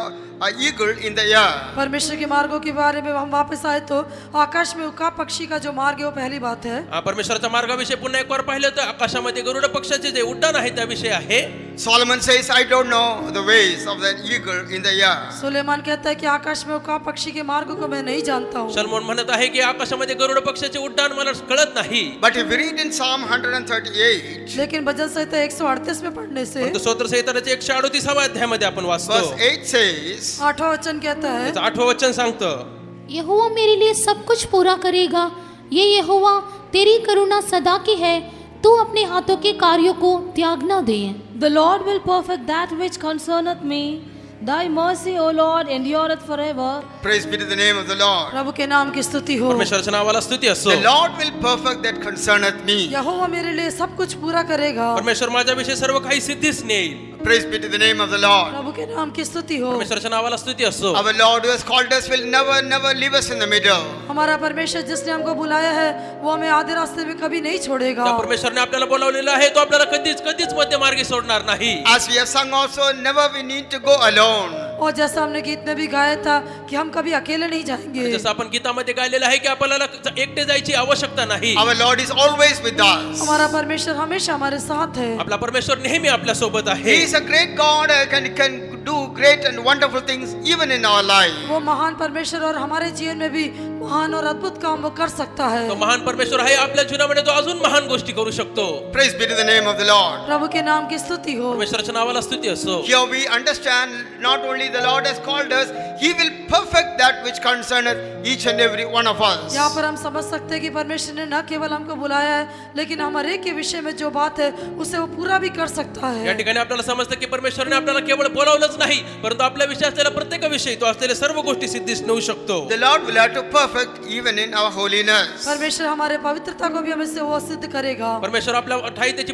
eagle in the air. परमेश्वर के मार्गों के बारे में हम वापस आए तो आकाश में उका पक्षी का जो मार्ग है वो पहली बात है। परमेश्वराच्या मार्गाविषयी पुन्हा एक बार पाहिलं तर आकाशामध्ये गरुड पक्षाचे जे उड्डाण आहे त्याविषयी आहे. Solomon says, I don't know the ways of the eagle in the air. Suleman कहता है कि आकाश में उका पक्षी के मार्ग को मैं नहीं जानता हूँ। सलमोन म्हणत आहे की आकाशामध्ये गरुड पक्षाचे उड्डाण मला कळत नाही. But if we read in Psalm 138, लेकिन भजन संहिता 138 में पढ़ने से परंतु स्तोत्र संहितेच्या 138व्या अध्यायामध्ये आपण वाचतो. verse 8 says, 8वां वचन कहता है, त्याचं 8वं वचन सांगतं, यहोवा मेरे लिए सब कुछ पूरा करेगा। ये यहोवा तेरी करुणा सदा की है, तू अपने हाथों के कार्यों को त्याग न दे। The Lord will perfect that which concerneth me. Thy mercy, O Lord, endureth forever. praise be to the name of the Lord. प्रभु के नाम की स्तुति हो। परमेश्वराच्या नावाला स्तुती असो. The Lord will perfect that concerneth me. यहोवा मेरे लिए सब कुछ पूरा करेगा। परमेश्वर माझ्याविषयी सर्व काही सिद्धीस नेईल. Praise be to the name of the Lord. प्रभु के नाम की स्तुति हो। परमेश्वराच्या नावाला स्तुती असो. Our Lord who has called us will never leave us in the middle. हमारा परमेश्वर जिसने हमको बुलाया है वो हमें आधे रास्ते में कभी नहीं छोड़ेगा। त्या परमेश्वराने आपल्याला बोलावलेलं आहे तो आपल्याला कधीच मध्यमार्गी सोडणार नाही. As we have sung also, never we need to go alone. और जैसा हमने गीत में भी गाया था कि हम कभी अकेले नहीं जाएंगे। जसं आपण गीतामध्ये गायलेलं आहे की आपल्याला एकटे जायची आवश्यकता नाही. Our Lord is always with us. हमारा परमेश्वर हमेशा हमारे साथ है। आपला परमेश्वर नेहमी आपल्या सोबत He आहे. is a great God and can do great and wonderful things even in our life. वो महान परमेश्वर और हमारे जीवन में भी महान और अद्भुत काम वो कर सकता है। तो महान परमेश्वर आहे आपल्या जीवनामध्ये, तो अजून महान गोष्टी करू शकतो. Praise be to the name of the Lord. प्रभु के नाम की स्तुति हो। परमेश्वराच्या नावाला स्तुती असो. Here we understand not only the Lord has called us, He will perfect that which concerneth each and every one of us. यहाँ पर हम समझ सकते हैं कि परमेश्वर ने न केवल हमको बुलाया है, लेकिन हमारे के विषय में जो बात है उसे वो पूरा भी कर सकता या है। ठिकाणी आपल्याला समजतं की परमेश्वराने आपल्याला केवळ बोलावलंच नाही, परंतु आपल्या विषयी असलेल्या प्रत्येक विषयी तो असलेल्या सर्व गोष्टी सिद्धीस नेऊ शकतो. The Lord will have to perfect even in our holiness. परमेश्वर हमारे पवित्रता को भी हमें से वो सिद्ध करेगा। परमेश्वर आपल्या ठाई त्याची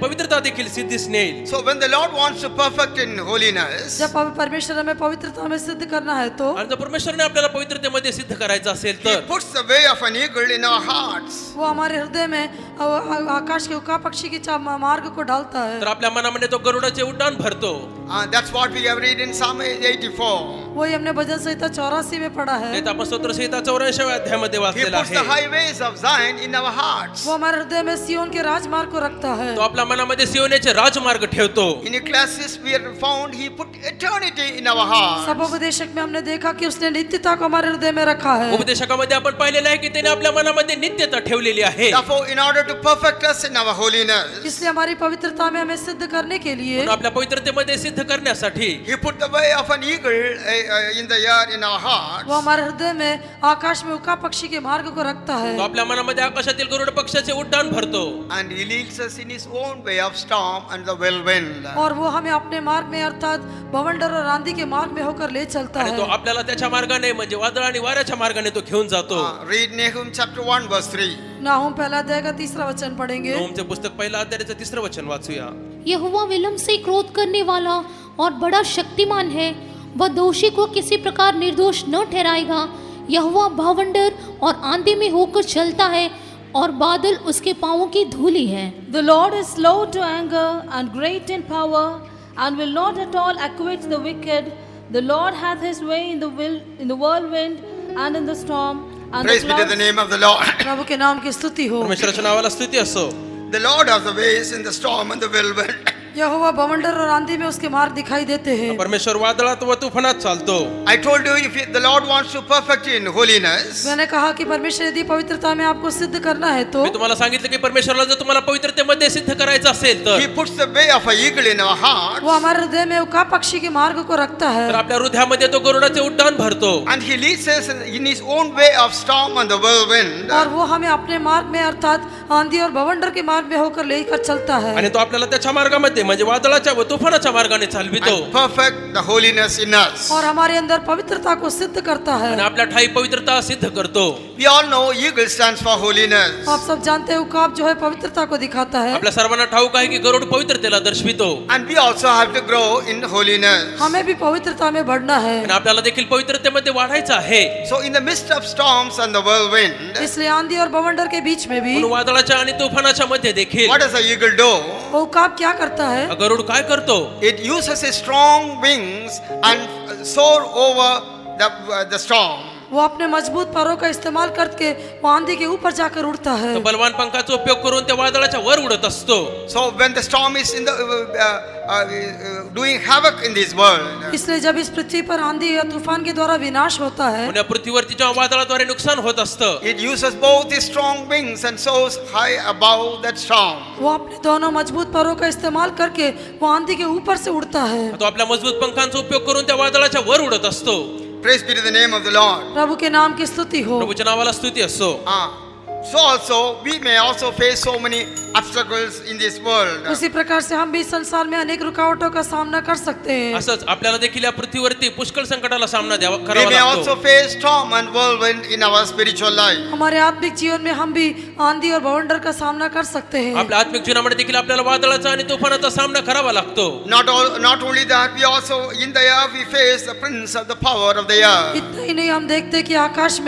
पवित्रता देखील सिद्धीस नेईल. So when the Lord wants to perfect in holiness, जब परमेश्वर हमें पवित्रता में सिद्ध करना है तो आणि जर परमेश्वरने आपल्याला पवित्रतेमध्ये सिद्ध करायचं असेल He तर puts the way of an eagle in our hearts. वो हमारे हृदय में आकाश के उका पक्षी की मार्ग को डालता है। तर आपल्या मनामध्ये तो गरुडाचे उड्डाण भरतो. That's what we have read in Psalm 84. वही हमने भजन संहिता 84 में पढ़ा है। ते आपण स्तोत्र संहिता 84व्या अध्यायामध्ये He वाचलेला puts the आहे. highways of Zion in our hearts. वो हमारे हृदय में सियोन के राजमार्ग को रखता है। तो आपल्या मनामध्ये सियोनेचे राजमार्ग ठेवतो. In Ecclesiastes we have found He put eternity in our hearts. सपोपदेशक में हमने देखा कि उसने नित्यता को हमारे हृदय में रखा है। उपदेशकामध्ये आपण पाहिलेलं आहे की त्याने आपल्या मनामध्ये नित्यता ठेवलेली आहे. Therefore, in order to perfect us in our holiness, इसलिए हमारी पवित्रता में हमें सिद्ध करने के लिए म्हणून आपल्या पवित्रतेमध्ये सिद्ध करण्यासाठी He put the way of an eagle in the air in our hearts. वो हमारे हृदय में आकाश में उका पक्षी के मार्ग को रखता है। तो आपल्या मनामध्ये आकाशातील गरुड पक्षाचे उड्डाण भरतो. And He leads us in His own way of storm and the whirlwind. और वो हमें अपने मार्ग में अर्थात बवंडर और आंधी के मार्ग में होकर ले चलता आणि तो है। आपल्याला त्याच्या मार्गाने म्हणजे वादळ आणि वाऱ्याच्या मार्गाने तो घेऊन जातो. Read Nahum chapter 1 verse 3. नाहूम पहला अध्याय का 3रा वचन पढ़ेंगे। नहूमचे पुस्तक पहिला अध्यायाचं 3रं वचन वाचूया. यहोवा विलंब से क्रोध करने वाला और बड़ा शक्तिमान है, वह दोषी को किसी प्रकार निर्दोष न ठहराएगा। यहोवा भावंडर और आंधी में होकर चलता है और बादल उसके पांवों की धूली है। The Lord is slow to anger and great in power, and will not at all acquit the wicked. The Lord hath His way in the whirlwind and in the storm. And Praise be to the name of the Lord. प्रभु के नाम की स्तुति हो। परमेश्वराच्या नावाला स्तुती असो. The Lord has the ways in the storm and the whirlwind. यहोवा बवंडर और आंधी में उसके मार्ग दिखाई देते हैं। परमेश्वर वादळात व तुफानात चालतो. I told you if the Lord wants to perfect you in holiness, मैंने कहा कि परमेश्वर यदि पवित्रता में आपको सिद्ध करना है तो मी तुम्हाला सांगितलं की परमेश्वराला जर तुम्हाला पवित्रतेमध्ये सिद्ध करायचं असेल He तर puts the way of an eagle in our heart, वो हमारे हृदय में उका पक्षी के मार्ग को रखता है। आपल्या हृदयामध्ये तो गरुडाचे उड्डाण भरतो. and He leads us in His own way of storm and the whirlwind. और वो हमें अपने मार्ग में अर्थात आंधी और बवंडर के मार्ग में होकर लेकर चलता है। आणि तो आपल्याला त्याच्या मार्गामध्ये म्हणजे वादळाच्या व तुफानाच्या मार्गाने चालवितो. And perfect the holiness in us. और हमारे अंदर पवित्रता को सिद्ध करता है। आणि आपल्या ठाई पवित्रता सिद्ध करतो. We all know eagle stands for holiness. आप सब जानते हैं उकाब जो है पवित्रता को दिखाता है। आपल्या सर्वांना ठाऊक आहे की गरुड पवित्रतेला दर्शवितो. And we also have to grow in holiness. हमें भी पवित्रता में बढ़ना है। आणि आपल्याला देखील पवित्रतेमध्ये वाढायचं आहे. So in the midst of storms and the whirlwind, इसलिए आंधी और बवंडर के बीच में भी म्हणून वादळाच्या आणि तुफानाच्या मध्ये देखील what does the eagle do? वो उकाब क्या करता है? गरुड काय करतो? It uses its strong wings and soar over the storm. वो अपने मजबूत परों का इस्तेमाल करके वो आंधी के ऊपर जाकर उड़ता है। तो बलवान पंखाचा उपयोग करून त्या वादळाच्या वर उडत असतो. So when the storm is in the doing havoc in this world, इसलिए जब इस पृथ्वी पर आंधी या तूफान के द्वारा विनाश होता है या पृथ्वीवरती जेव्हा वादळाद्वारे नुकसान होत असतं, it uses both its strong wings and soars high above that storm. वो अपने दोनों मजबूत परों का इस्तेमाल करके वो आंधी के ऊपर से उड़ता है। तो आपल्या मजबूत पंखांचा उपयोग करून त्या वादळाच्या वर उडत असतो. Praise be to the name of the Lord. प्रभु के नाम की स्तुति हो। प्रभूच्या नावाला स्तुती असो. So also we may also face so many obstacles in this world. उसी प्रकार से हम भी इस संसार में अनेक रुकावटों का सामना कर सकते हैं। असंच आपल्याला देखील या पृथ्वीवरती पुष्कळ संकटाला सामना We करावा may also लागतो. face storm and whirlwind in our spiritual life. हमारे आत्मिक जीवन में हम भी आंधी और बवंडर का सामना कर सकते हैं। आपल्या आत्मिक जीवनामध्ये देखील आपल्याला वादळाचा आणि तुफानाचा सामना करावा लागतो. Not only that, we also in the air we face the prince of the power of the air. इतना ही नहीं, हम देखते हैं कि आकाश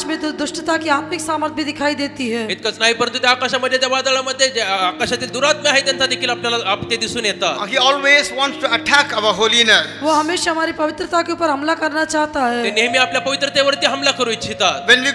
में जो दुष्टता की आत्मिक सामर्थ भी दिखाई देती है। इतकंच नाही परंतु त्या आकाशामध्ये त्या वादळामध्ये जे आकाशातील दुरात्म्य आहे त्यांचा देखील आपल्याला ते दिसून येतात. He always wants to attack our holiness. वो हमेशा हमारी पवित्रता के ऊपर हमला करना चाहता ते है. नेहमी आपल्या पवित्रतेवरती हमला करू इच्छितात. When we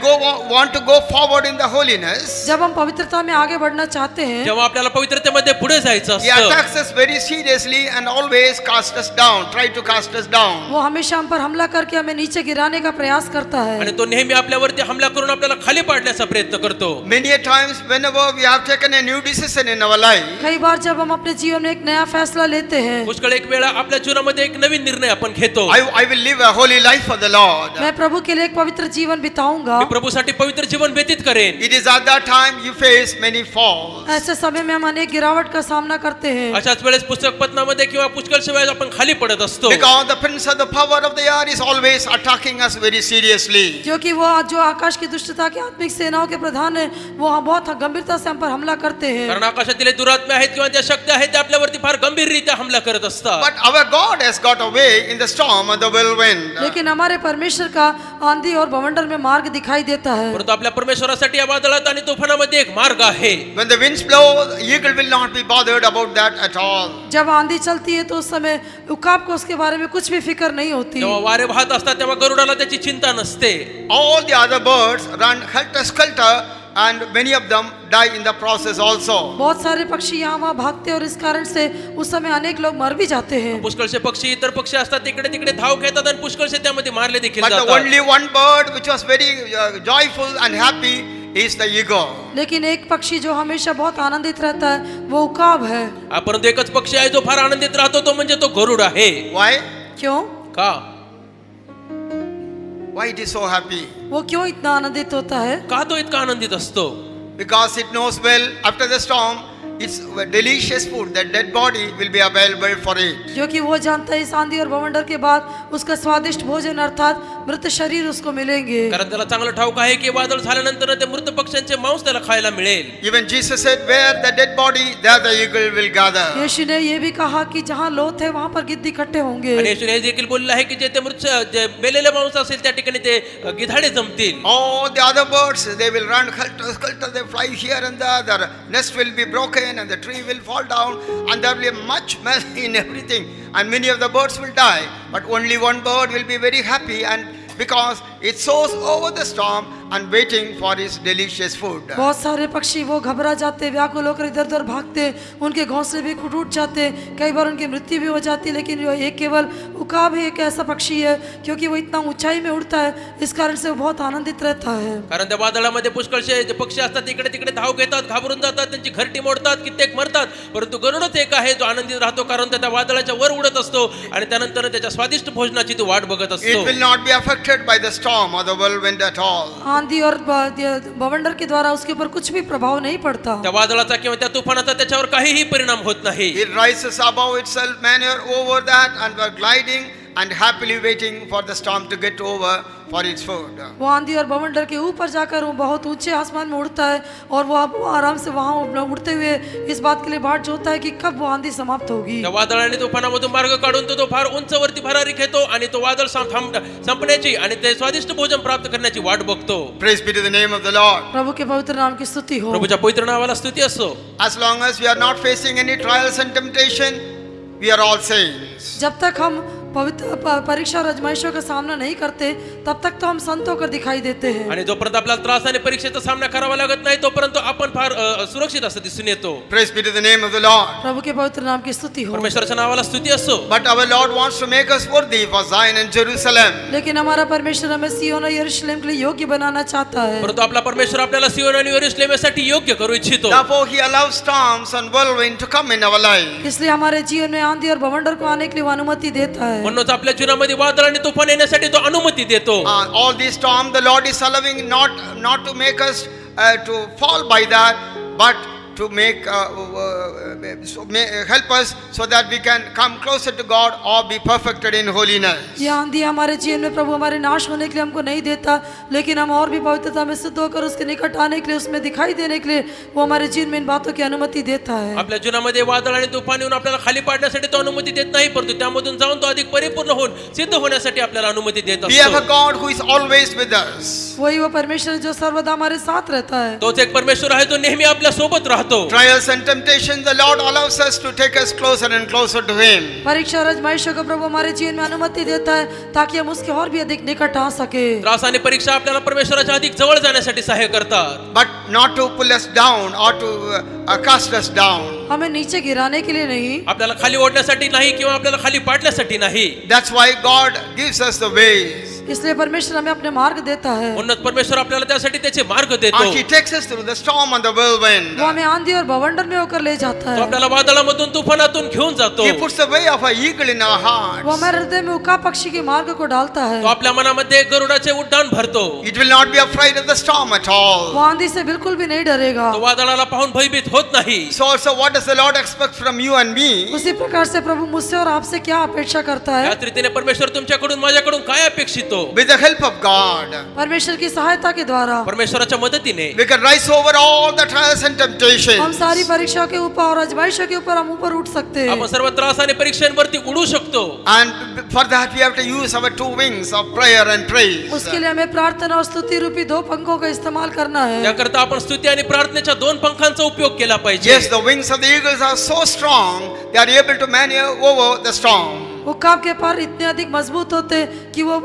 want to go forward in the holiness, जब हम पवित्रता में आगे बढ़ना चाहते हैं, जेव्हा आपल्याला पवित्रतेमध्ये पुढे जायचं he असतं, attacks us very seriously and always cast us down, try to cast us down. वो हमेशा हम पर हमला करके हमें नीचे गिराने का प्रयास करता है. आणि तो नेहमी आपल्यावरती हमला करून आपल्याला खाली पाडण्याचा प्रयत्न करतो. Many a times whenever we have taken a new decision in our life, कई बार जब हम अपने जीवन में एक नया फैसला लेते हैं, पुष्कळ एक वेळा आपल्या जीवनामध्ये एक नवीन निर्णय आपण घेतो. I will live a holy life for the Lord. मैं प्रभु के लिए एक पवित्र जीवन बिताऊंगा. मी प्रभूसाठी पवित्र जीवन व्यतीत करेन. It is at that time you face many falls. ऐसे समय में हम अनेक गिरावट का सामना करते हैं. अशाच वेळेस पुस्तक पतनामध्ये किंवा पुष्कळशा वेळेस आपण खाली पडत असतो. Because the prince of the power of the air is always attacking us very seriously. क्योंकि वो जो आकाश की दुष्टता के आत्मिक सेनाओं के प्रधान है, वो बहुत गंभीरता से हम पर हमला करते हैं. कारण आकाशातील दुरात्मे आहेत किंवा ज्या शक्ती आहेत त्या आपल्यावरती फार गंभीररित्या हमला करत असतात. But our God has got away in the storm and the whirlwind. लेकिन हमारे परमेश्वर का आंधी और बवंडर में मार्ग दिखाई देता है. परंतु आपल्या परमेश्वरासाठी या वादळात आणि तुफानामध्ये एक मार्ग आहे. When the winds blow, the eagle will not be bothered about that at all. जब आंधी चलती है तो उस समय उकाब को उसके बारे में कुछ भी फिक्र नहीं होती. जेव्हा वारे वाहत असतात तेव्हा गरुडाला त्याची चिंता नसते. All the other birds run helter-skelter and many of them die in the process also. बहुत सारे पक्षी यहाँ वहाँ भागते और इस कारण से उस समय अनेक लोग मर भी जाते हैं. पुष्कळशे पक्षी इतर पक्षी असतात तिकडे तिकडे धाव घेतात आणि पुष्कळशे त्यामध्ये मारले देखील But the जातात. only one bird which was very joyful and happy is the eagle. लेकिन एक पक्षी जो हमेशा बहुत आनंदित रहता है वो उकाब है. परंतु एकच पक्षी आहे जो फार आनंदित राहतो तो म्हणजे तो गरुड आहे. Why? क्यों? का? Why it is so happy? वो क्यों इतना आनंदित होता है? का तो इतका आनंदित असतो? Because it knows well after the storm it's a delicious food, that dead body will be available for it. क्योंकि वो जानता है इस आंधी और बवंडर के बाद उसका स्वादिष्ट भोजन अर्थात मृत शरीर उसको मिलेंगे. कारण त्याला चांगलं ठाऊक आहे की वादळ झाल्यानंतर ते मृत पक्ष्यांचे मांस त्याला खायला मिळेल. Even Jesus said, where the dead body, there the eagle will gather. यीशु ने ये भी कहा कि जहाँ लोथ है वहाँ पर गिद्ध इकट्ठे होंगे. आणि येशूने हे देखील बोलले आहे की जे ते मृत जे मेलेले मांस असेल त्या ठिकाणी ते गिधाडे जमतील. All the other birds, they will run helter-skelter, they fly here and there, their nest will be broken and the tree will fall down and there will be much mess in everything and many of the birds will die, but only one bird will be very happy and because it soars over the storm and waiting for his delicious food. बहुत सारे पक्षी वो घबरा जाते, व्याकुल होकर इधर उधर भागते, उनके घोंसले भी टूट जाते, कई बार उनकी मृत्यु भी हो जाती. लेकिन वो एक केवल उकाब ही एक ऐसा पक्षी है क्योंकि वो इतना ऊंचाई में उड़ता है, इस कारण से वो बहुत आनंदित रहता है. कारण त्या वादळामध्ये पुष्कळशे जे पक्षी असतात इकडे तिकडे धाव घेतात, घाबरून जातात, त्यांची घरटी मोडतात, कित्येक मरतात. परंतु गरुडच एक आहे जो आनंदित राहतो कारण त्या वादळाच्या वर उडत असतो आणि त्यानंतर त्याच्या स्वादिष्ट भोजनाची तो वाट बघत It असतो. will not be affected by the storm or the whirlwind at all. आंधी और बवंडर के द्वारा उसके ऊपर कुछ भी प्रभाव नहीं पड़ता. त्या वादळाचा किंवा त्या तुफानाचा त्याच्यावर काहीही परिणाम होत नाही. It rises above itself, manner over that and we're gliding and happily waiting for the storm to get over for its food. वो आंधी और बवंडर के ऊपर जाकर वो बहुत ऊंचे आसमान में उड़ता है और वो आराम से वहाँ उड़ते हुए इस बात के लिए बाट जोता है कि कब वो आंधी समाप्त होगी. त्या वादळाने तुफानामधून मार्ग काढून तो फार उंचवरती भरारी घेतो आणि तो वादळ संपण्याची आणि ते स्वादिष्ट भोजन प्राप्त करण्याची वाट बघतो. Praise be to the name of the Lord. प्रभु के पवित्र नाम की स्तुति हो. प्रभूच्या पवित्र नावाला स्तुती असो. As long as we are not facing any trials and temptation, we are all saints. जब तक हम पवित्र परीक्षा और आजमाइशों का सामना नहीं करते तब तक तो हम संत होकर दिखाई देते हैं. आणि जोपर्यंत आपल्याला त्रास आणि परीक्षेचा सामना करावा लागत नाही तोपर्यंत आपण फार सुरक्षित असं दिसून येतो. Praise be to the name of the Lord. प्रभु के पवित्र नाम की स्तुति हो. परमेश्वराच्या नावाला स्तुती असो. But our Lord wants to make us worthy for Zion and Jerusalem. लेकिन हमारा परमेश्वर हमें सिय्योन और यरूशलेम के लिए योग्य बनाना चाहता है. परंतु आपला परमेश्वर आपल्याला सियोन आणि यरूशलेमसाठी योग्य करू इच्छितो. Therefore he allows storms and whirlwind to come in our life. इसलिए हमारे जीवन में आंधी और बवंडर को आने के लिए वो अनुमति देता है. म्हणूनच आपल्या जीवनामध्ये वादळ आणि तुफान येण्यासाठी तो अनुमती देतो. All these storms the Lord is allowing not to make us to fall by that, but to make help us so that we can come closer to God or be perfected in holiness. ये आंधी हमारे जीवन में प्रभु हमारे नाश होने के लिए हमको नहीं देता, लेकिन हम और भी पवित्रता में सिद्ध होकर उसके निकट आने के लिए, उसमें दिखाई देने के लिए वो हमारे जीवन में इन बातों की अनुमति देता है. आपल्या जीवनामध्ये वादळ आणि तुफान येऊन आपल्याला खाली पाडण्यासाठी तो अनुमति देत नाही, परंतु त्यामधून जाऊन तो अधिक परिपूर्ण होऊन सिद्ध होण्यासाठी आपल्याला अनुमति देत We have a असतो. God who is always with us. वही वो परमेश्वर जो सर्वदा हमारे साथ रहता है. तोच एक परमेश्वर आहे जो नेहमी आपल्या सोबत राहतो. Trials and temptations, the Lord allows us to take us closer and closer to Him. परीक्षा और आजमाइशों को प्रभु हमारे जीवन में अनुमति देता है ताकि हम उसके और भी अधिक निकट आ सके. त्रास आणि परीक्षा आपल्याला परमेश्वराच्या अधिक जवळ जाण्यासाठी सहाय्य करतात. But not to pull us down or to cast us down. हमें नीचे गिराने के लिए नहीं, आपल्याला खाली ओढण्यासाठी नाही किंवा आपल्याला खाली पाडण्यासाठी नाही. That's why God gives us the ways. इसलिए परमेश्वर हमें अपने मार्ग देता है. उन्नत परमेश्वर आपल्याला त्यासाठी त्याचे मार्ग देतो. And He takes us through the storm and the whirlwind. वो हमें आंधी और बवंडर में होकर ले जाता तो है. आपल्याला वादळामधून तुफानातून घेऊन जातो. He puts the way of an eagle in our वो hearts. हमारे हृदय में उका पक्षी के मार्ग को डालता है. तो आपल्या मनामध्ये गरुडाचे उड्डाण भरतो. It will not be afraid of the storm at वो all. आंधी से बिल्कुल भी नहीं डरेगा. तो वादळाला पाहून भयभीत होत नाही. So also, what does the Lord expect from you and me? उसी प्रकार से प्रभु मुझसे और आपसे क्या अपेक्षा करता है? याच रीतीने परमेश्वर तुमच्याकडून माझ्याकडून काय अपेक्षितो? With the help of God, परमेश्वर की सहायता के द्वारा परमेश्वराच्या मदतीने we can rise over all the trials and Hum temptations. सारी परीक्षाओं के ऊपर और आजमाइशों के ऊपर हम ऊपर उठ सकते हैं. आपण सर्व त्रास आणि परीक्षांवरती उडू शकतो. And for that, we have to use our two wings of prayer and praise. उसके लिए हमें प्रार्थना और स्तुति रूपी दो पंखों का इस्तेमाल करना है. त्याकरता आपण स्तुती आणि प्रार्थनेच्या दोन पंखांचा उपयोग केला पाहिजे. Yes, the wings of the eagles are so strong, they are able to maneuver over the storm. वो काब के पर इतने अधिक मजबूत होते कि वो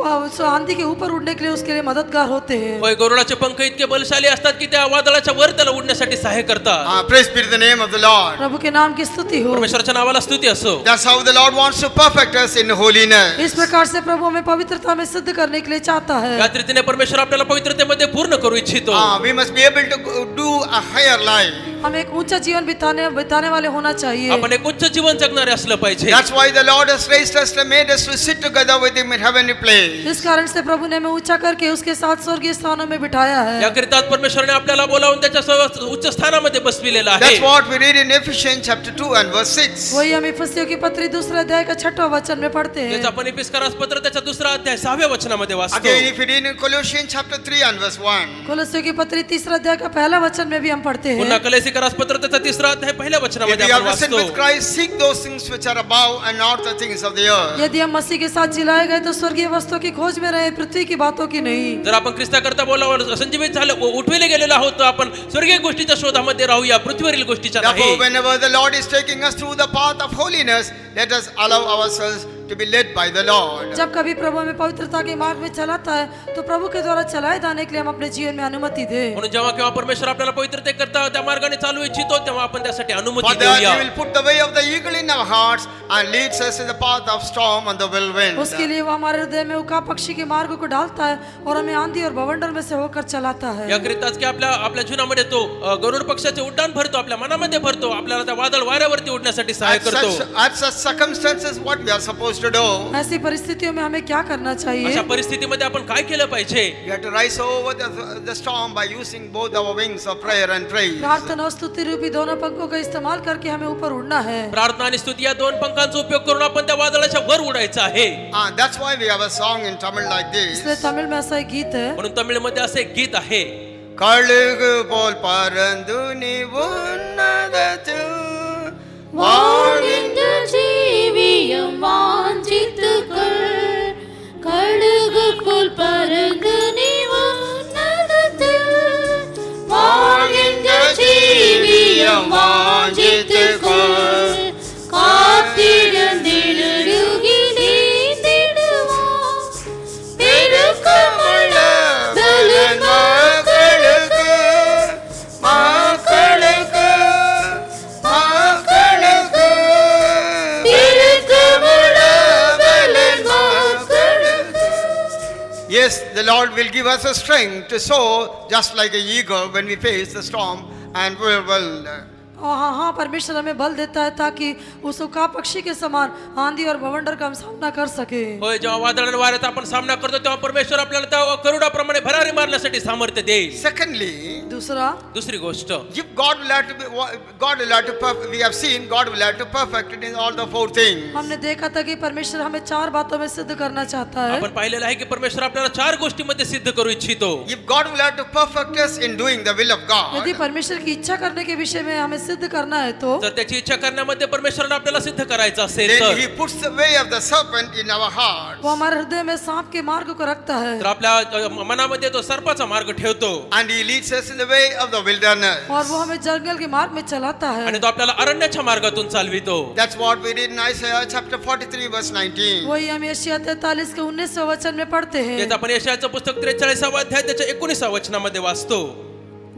आंधी के ऊपर उड़ने के लिए उसके लिए मददगार होते हैं. होय, गरुडाचे पंख इतके बलशाली असतात की त्या वादळाच्या वर त्याला उडण्यासाठी सहाय्य करतात. Praise be to the name of the Lord. प्रभु के नाम की स्तुति हो. परमेश्वराच्या नावाला स्तुती असो. That's how the Lord wants to perfect us in holiness. इस प्रकार से प्रभु हमें पवित्रता में सिद्ध करने के लिए चाहता है. याच रीतीने परमेश्वर आपल्याला पवित्रतेमध्ये पूर्ण करू इच्छितो. We must be able to do a higher life. हम एक ऊंचा जीवन बिताने वाले होना चाहिए. आपण एक उच्च जीवन जगणारे असलं पाहिजे. That's why the Lord has raised us and made us to sit together with Him in heavenly place. इस कारण से प्रभु ने हमें ऊंचा करके उसके साथ स्वर्गीय स्थानों में बिठाया है. याकरिता परमेश्वराने आपल्याला बोलावून त्याच्या उच्च स्थानामध्ये बसविलेला आहे. That's what we read in Ephesians chapter 2 and verse 6. वही हम इफिसियों की पत्री दूसरे अध्याय का 6वां वचन में पढ़ते त्याचं हैं. आपण इफिसकारास पत्र त्याच्या दुसरा अध्याय 6व्या वचनामध्ये वाचतो. Again, if you read in Colossians chapter 3 and verse 1. कोलोसियों की पत्री 3 अध्याय का पहला वचन में भी हम पढ़ते पुन्हा हैं. कलेसिकरास पत्र त्याचा तिसरा अध्याय पहिल्या If वचनामध्ये you आपण are risen वाचतो. with Christ, seek those things which are above and not the things of the earth. यदि हम मसीह के साथ जिलाए गए तो स्वर्गीय वस्तुओं की खोज में रहे, पृथ्वी की बातों की नहीं. जर आपण ख्रिस्ताकरता बोलावर संजीवित झालं, उठविले गेलेलो आहोत, तर आपण स्वर्गीय गोष्टीच्या शोधामध्ये राहूया, पृथ्वीवरील गोष्टीच्या Therefore, नाही. whenever the Lord is taking us through the path of holiness, let us allow ourselves to be led by the Lord. जब कभी प्रभु हमें पवित्रता के मार्ग में चलाता है तो प्रभु के द्वारा चलाए जाने के लिए हम अपने जीवन में अनुमति दें. म्हणून जेव्हा केव्हा परमेश्वर आपल्याला पवित्रते करता त्या मार्गाने चालू इच्छितो, तेव्हा आपण त्यासाठी For अनुमती that, देऊया. He will put the way of the eagle in our hearts and leads us in the path of storm and the whirlwind. उसके लिए वो हमारे हृदय में उका पक्षी के मार्ग को डालता है और हमें आंधी और बवंडर में से होकर चलाता है. याकरिताच की आपल्या जीवनामध्ये तो गरुड पक्षाचे उड्डाण भरतो, आपल्या मनामध्ये भरतो, आपल्याला त्या वादळ वाऱ्यावरती उडण्यासाठी सहाय्य करतो. At such circumstances, what we are supposed to do? ऐसी परिस्थितियों में हमें क्या करना चाहिए? अशा परिस्थितीमध्ये आपण काय केलं पाहिजे? We have to rise over the storm by using both our wings of prayer and praise. प्रार्थना और स्तुति रूपी दोनों पंखों का इस्तेमाल करके हमें ऊपर उड़ना है. प्रार्थना आणि स्तुती या दोन पंखांचा उपयोग करून आपण त्या वादळाच्या वर उडायचं आहे. That's why we have a song in Tamil like this. इसलिए तमिल में ऐसा एक गीत है. म्हणून तमिळमध्ये असे एक गीत आहे. கழுகு போல் பறந்து நீ உன்னதத்தில் வாழ்கின்ற ஜீவியம் வாஞ்சித்துக்கள் கழுகுக்குள் பறந்து நீ உன்னதத்தில் வாழ்கின்ற ஜீவியம் வாஞ்சித்துக்கள் காத்திருந்திடுகி நீந்திடுவான் பெருக்கமுள்ள பலன் மக்களுக்கு மக்களுக்கு மக்களுக்கு பெருக்கமுள்ள பலன் மக்களுக்கு. Yes, the Lord will give us a strength to soar just like an eagle when we face the storm and whirlwind. और हाँ परमेश्वर हमें बल देता है ताकि उस उकाब पक्षी के समान आंधी और बवंडर का हम सामना कर सके। होय, जेव्हा वादळ आणि वाऱ्याचा आपण सामना करतो तेव्हा परमेश्वर आपल्याला त्या गरुडाप्रमाणे भरारी मारण्यासाठी सामर्थ्य देईल. Secondly, दुसरी गोष्ट, if God will have to be, God will have to perfect, we have seen God will have to perfect it in all the four things. हमने देखा था कि परमेश्वर हमें 4 बातों में सिद्ध करना चाहता है. आपण पाहिलेलं आहे की परमेश्वर आपल्याला 4 गोष्टींमध्ये सिद्ध करू इच्छितो. If God will have to perfect us in doing the will of God, यदि परमेश्वर की इच्छा करने के विषय में हमें सिद्ध करना है तो जर त्याची इच्छा करण्यामध्ये परमेश्वराला आपल्याला सिद्ध करायचं असेल then तर He puts the way of the serpent in our hearts, वो हमारे हृदय में सांप के मार्ग को रखता है तर आपल्या मनामध्ये तो सर्पाचा मार्ग ठेवतो and He leads us in the way of the wilderness. और वो हमें जंगल के मार्ग में चलाता है. आणि तो आपल्याला अरण्याच्या मार्गातून चालवितो. That's what we read in Isaiah chapter 43 verse 19. वही हम यशायाह 43 के 19वें वचन में पढ़ते हैं. तेच आपण यशायाचं पुस्तक 43वा अध्याय त्याच्या 19व्या वचनामध्ये वाचतो.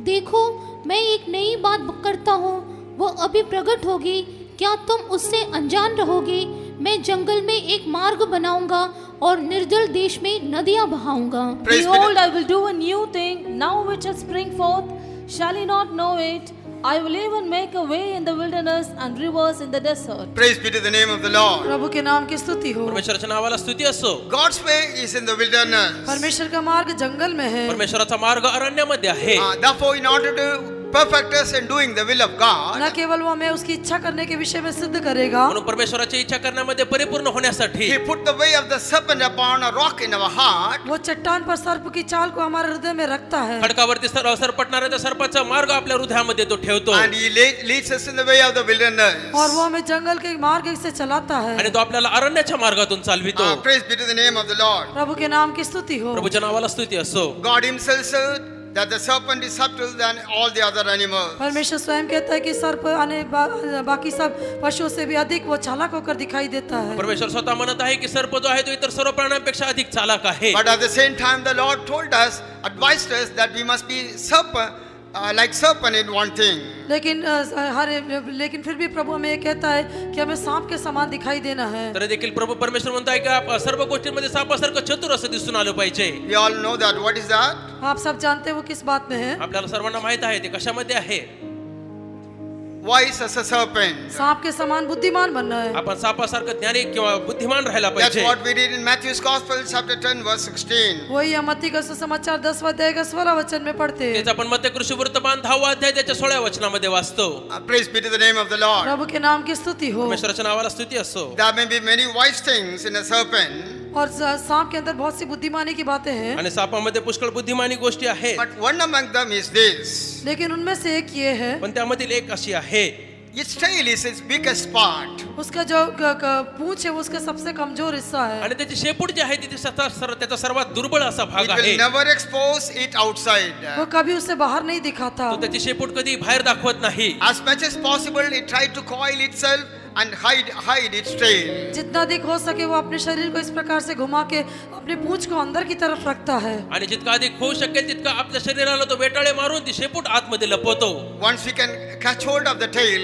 देखो मैं एक नई बात करता हूँ, वो अभी प्रकट होगी, क्या तुम उससे अनजान रहोगे? मैं जंगल में एक मार्ग बनाऊंगा और निर्जल देश में नदियां बहाऊंगा. Praise be Behold, the- I will do a new thing, now which shall spring forth. Shall ye not know it? I will even make a way in the wilderness and rivers in the desert. Praise be to the name of the Lord. प्रभु के नाम की स्तुति हो. परमेश्वराच्या नावाला स्तुती असो. God's way is in the wilderness. परमेश्वर का मार्ग जंगल में है. परमेश्वराचा मार्ग अरण्यामध्ये आहे. Therefore, in order to perfect us in doing the will of न God, केवल वो हमें उसकी इच्छा करने के विषय में सिद्ध करेगा, म्हणून परमेश्वराची इच्छा करण्यामध्ये परिपूर्ण होण्यासाठी He put the way of the serpent upon a rock in our heart, वो चट्टान पर सर्प की चाल को हमारे हृदय में रखता है. खडकावरती सरपटणाऱ्या त्या सर्पाचा मार्ग आपल्या हृदयामध्ये तो ठेवतो. and He leads us in the way of the wilderness. और वो हमें जंगल के मार्ग से चलाता है. आणि तो आपल्याला अरण्याच्या मार्गातून चालवितो. Praise be to the name of the Lord. प्रभु के नाम की स्तुति हो. प्रभूच्या नावाला स्तुती असो. God Himself said that the serpent is subtle than all the other animals. परमेश्वर स्वयं कहता है कि सर्प बाकी सब पशुओं से भी अधिक वो चालाक होकर दिखाई देता है. परमेश्वर स्वतः म्हणत आहे की सर्प जो आहे तो इतर सर्व प्राण्यांपेक्षा अधिक चालाक आहे. But at the same time, the Lord told us, advised us that we must be like serpent in one thing. लेकिन फिर भी प्रभु हमें ये कहता है कि हमें सांप के समान दिखाई देना है. तर देखील प्रभू परमेश्वर म्हणतो आहे की आप सर्व गोष्टींमध्ये सापासारखं चतुर असं दिसून आलं पाहिजे. We all know that. What is that? आप सब जानते हैं वो किस बात में है. आपल्याला सर्वांना माहित आहे ते कशामध्ये आहे. Wise as a serpent. सांप के समान बुद्धिमान बनना है. आपण सापासारखं ज्ञानी किंवा बुद्धिमान राहायला That's पाहिजे. what we read in Matthew's Gospel, chapter 10, verse 16. वही हम मत्ती का सुसमाचार 10वां अध्याय का 16 वचन में पढ़ते हैं. तेच आपण मत्ती कृषी वृत्तमान 10वा अध्याय त्याच्या 16व्या वचनामध्ये वाचतो. Praise be to the name of the Lord. प्रभु के नाम की स्तुति हो. परमेश्वराच्या नावाला स्तुती असो. There may be many wise things in a serpent, और सांप के अंदर बहुत सी बुद्धिमानी की बातें हैं. आणि सापामध्ये पुष्कळ बुद्धिमानी गोष्टी आहेत. but one among them is this. लेकिन उनमें से एक ये है, पण त्यामधील एक अशी आहे, Its tail is its biggest part. उसका जो पूंछ है वो उसका सबसे कमजोर हिस्सा है. आणि त्याची शेपूट जी आहे ती त्याचा सर्वात दुर्बळ असा भाग It आहे. will never expose it outside. वो कभी उसे बाहर नहीं दिखाता. तो त्याची शेपूट कधी बाहेर दाखवत नाही. As much as possible, it tried to coil itself and hide its tail. जितना अधिक हो सके वो अपने शरीर को इस प्रकार से घुमा के अपने पूंछ को अंदर की तरफ रखता है. आणि जितका अधिक होऊ शकेल तितका आपल्या शरीराला तो वेटाळे मारून ती शेपूट आतमध्ये लपवतो. Once we can catch hold of the tail,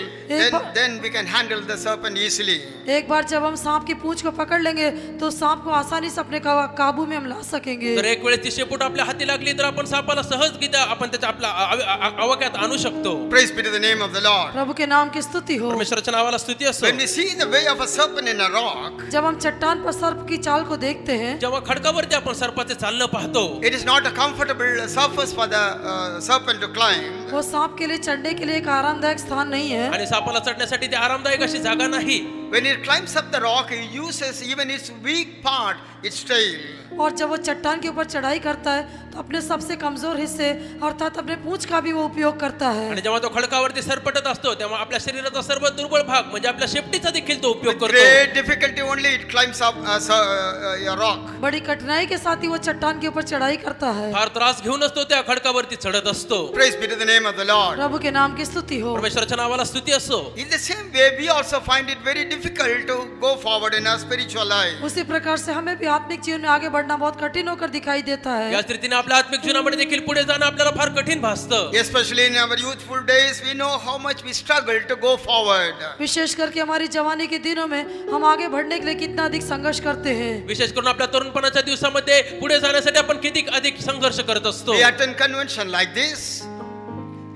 then we can handle the serpent easily. एक बार जब हम सांप की पूंछ को पकड़ लेंगे तो सांप को आसानी से अपने काबू में हम ला सकेंगे. तर एक वेळेस ती शेपूट आपल्या हाती लागली तर आपण सापाला सहजगीता आपण त्याच्या आपल्या आवाक्यात आणू शकतो. Praise be to the name of the Lord. प्रभु के नाम की स्तुति हो. परमेश्वराच्या नावाला स्तुती असो. When we see the way of a serpent in a rock, जब हम चट्टान पर सर्प की चाल को देखते हैं, जेव्हा खडकावरती आपण सर्पाचे चालणं पाहतो, it is not a comfortable surface for the serpent to climb. वो सांप के लिए चढ़ने के लिए एक आरामदायक स्थान नहीं है. आणि सापाला चढण्यासाठी ती आरामदायक अशी जागा नाही. When it climbs up the rock, it uses even its weak part, its tail. और जब वो चट्टान के ऊपर चढ़ाई करता है तो अपने सबसे कमजोर हिस्से अर्थात अपने पूंछ का भी वो उपयोग करता है. आणि जेव्हा तो खडकावरती सरपटत असतो तेव्हा आपल्या शरीराचा सर्वात दुर्बळ भाग म्हणजे आपल्या शेपटीचा देखील तो उपयोग करतो. Great difficulty only it climbs up a rock. बड़ी कठिनाई के साथ ही वो चट्टान के ऊपर चढ़ाई करता है. फार त्रास घेऊनच तो त्या खडकावरती चढत असतो. Praise be to the name of the Lord. प्रभु के नाम की स्तुति हो. परमेश्वराच्या नावाला स्तुती असो. In the same way, we also find it very difficult to go forward in our spiritual life. उसी प्रकार से हमें भी आत्मिक जीवन में आगे बढ़ना बहुत कठिन होकर दिखाई देता है. याच रीतीने आपल्या आत्मिक जीवनामध्ये देखील पुढे जाणं आपल्याला फार कठीण भासतं. Especially in our youthful days, we know how much we struggle to go forward. विशेष करके हमारी जवानी के दिनों में हम आगे बढ़ने के लिए कितना अधिक संघर्ष करते हैं. विशेष करून आपल्या तरुणपणाच्या दिवसामध्ये पुढे जाण्यासाठी आपण किती अधिक संघर्ष करत असतो. We attend convention like this.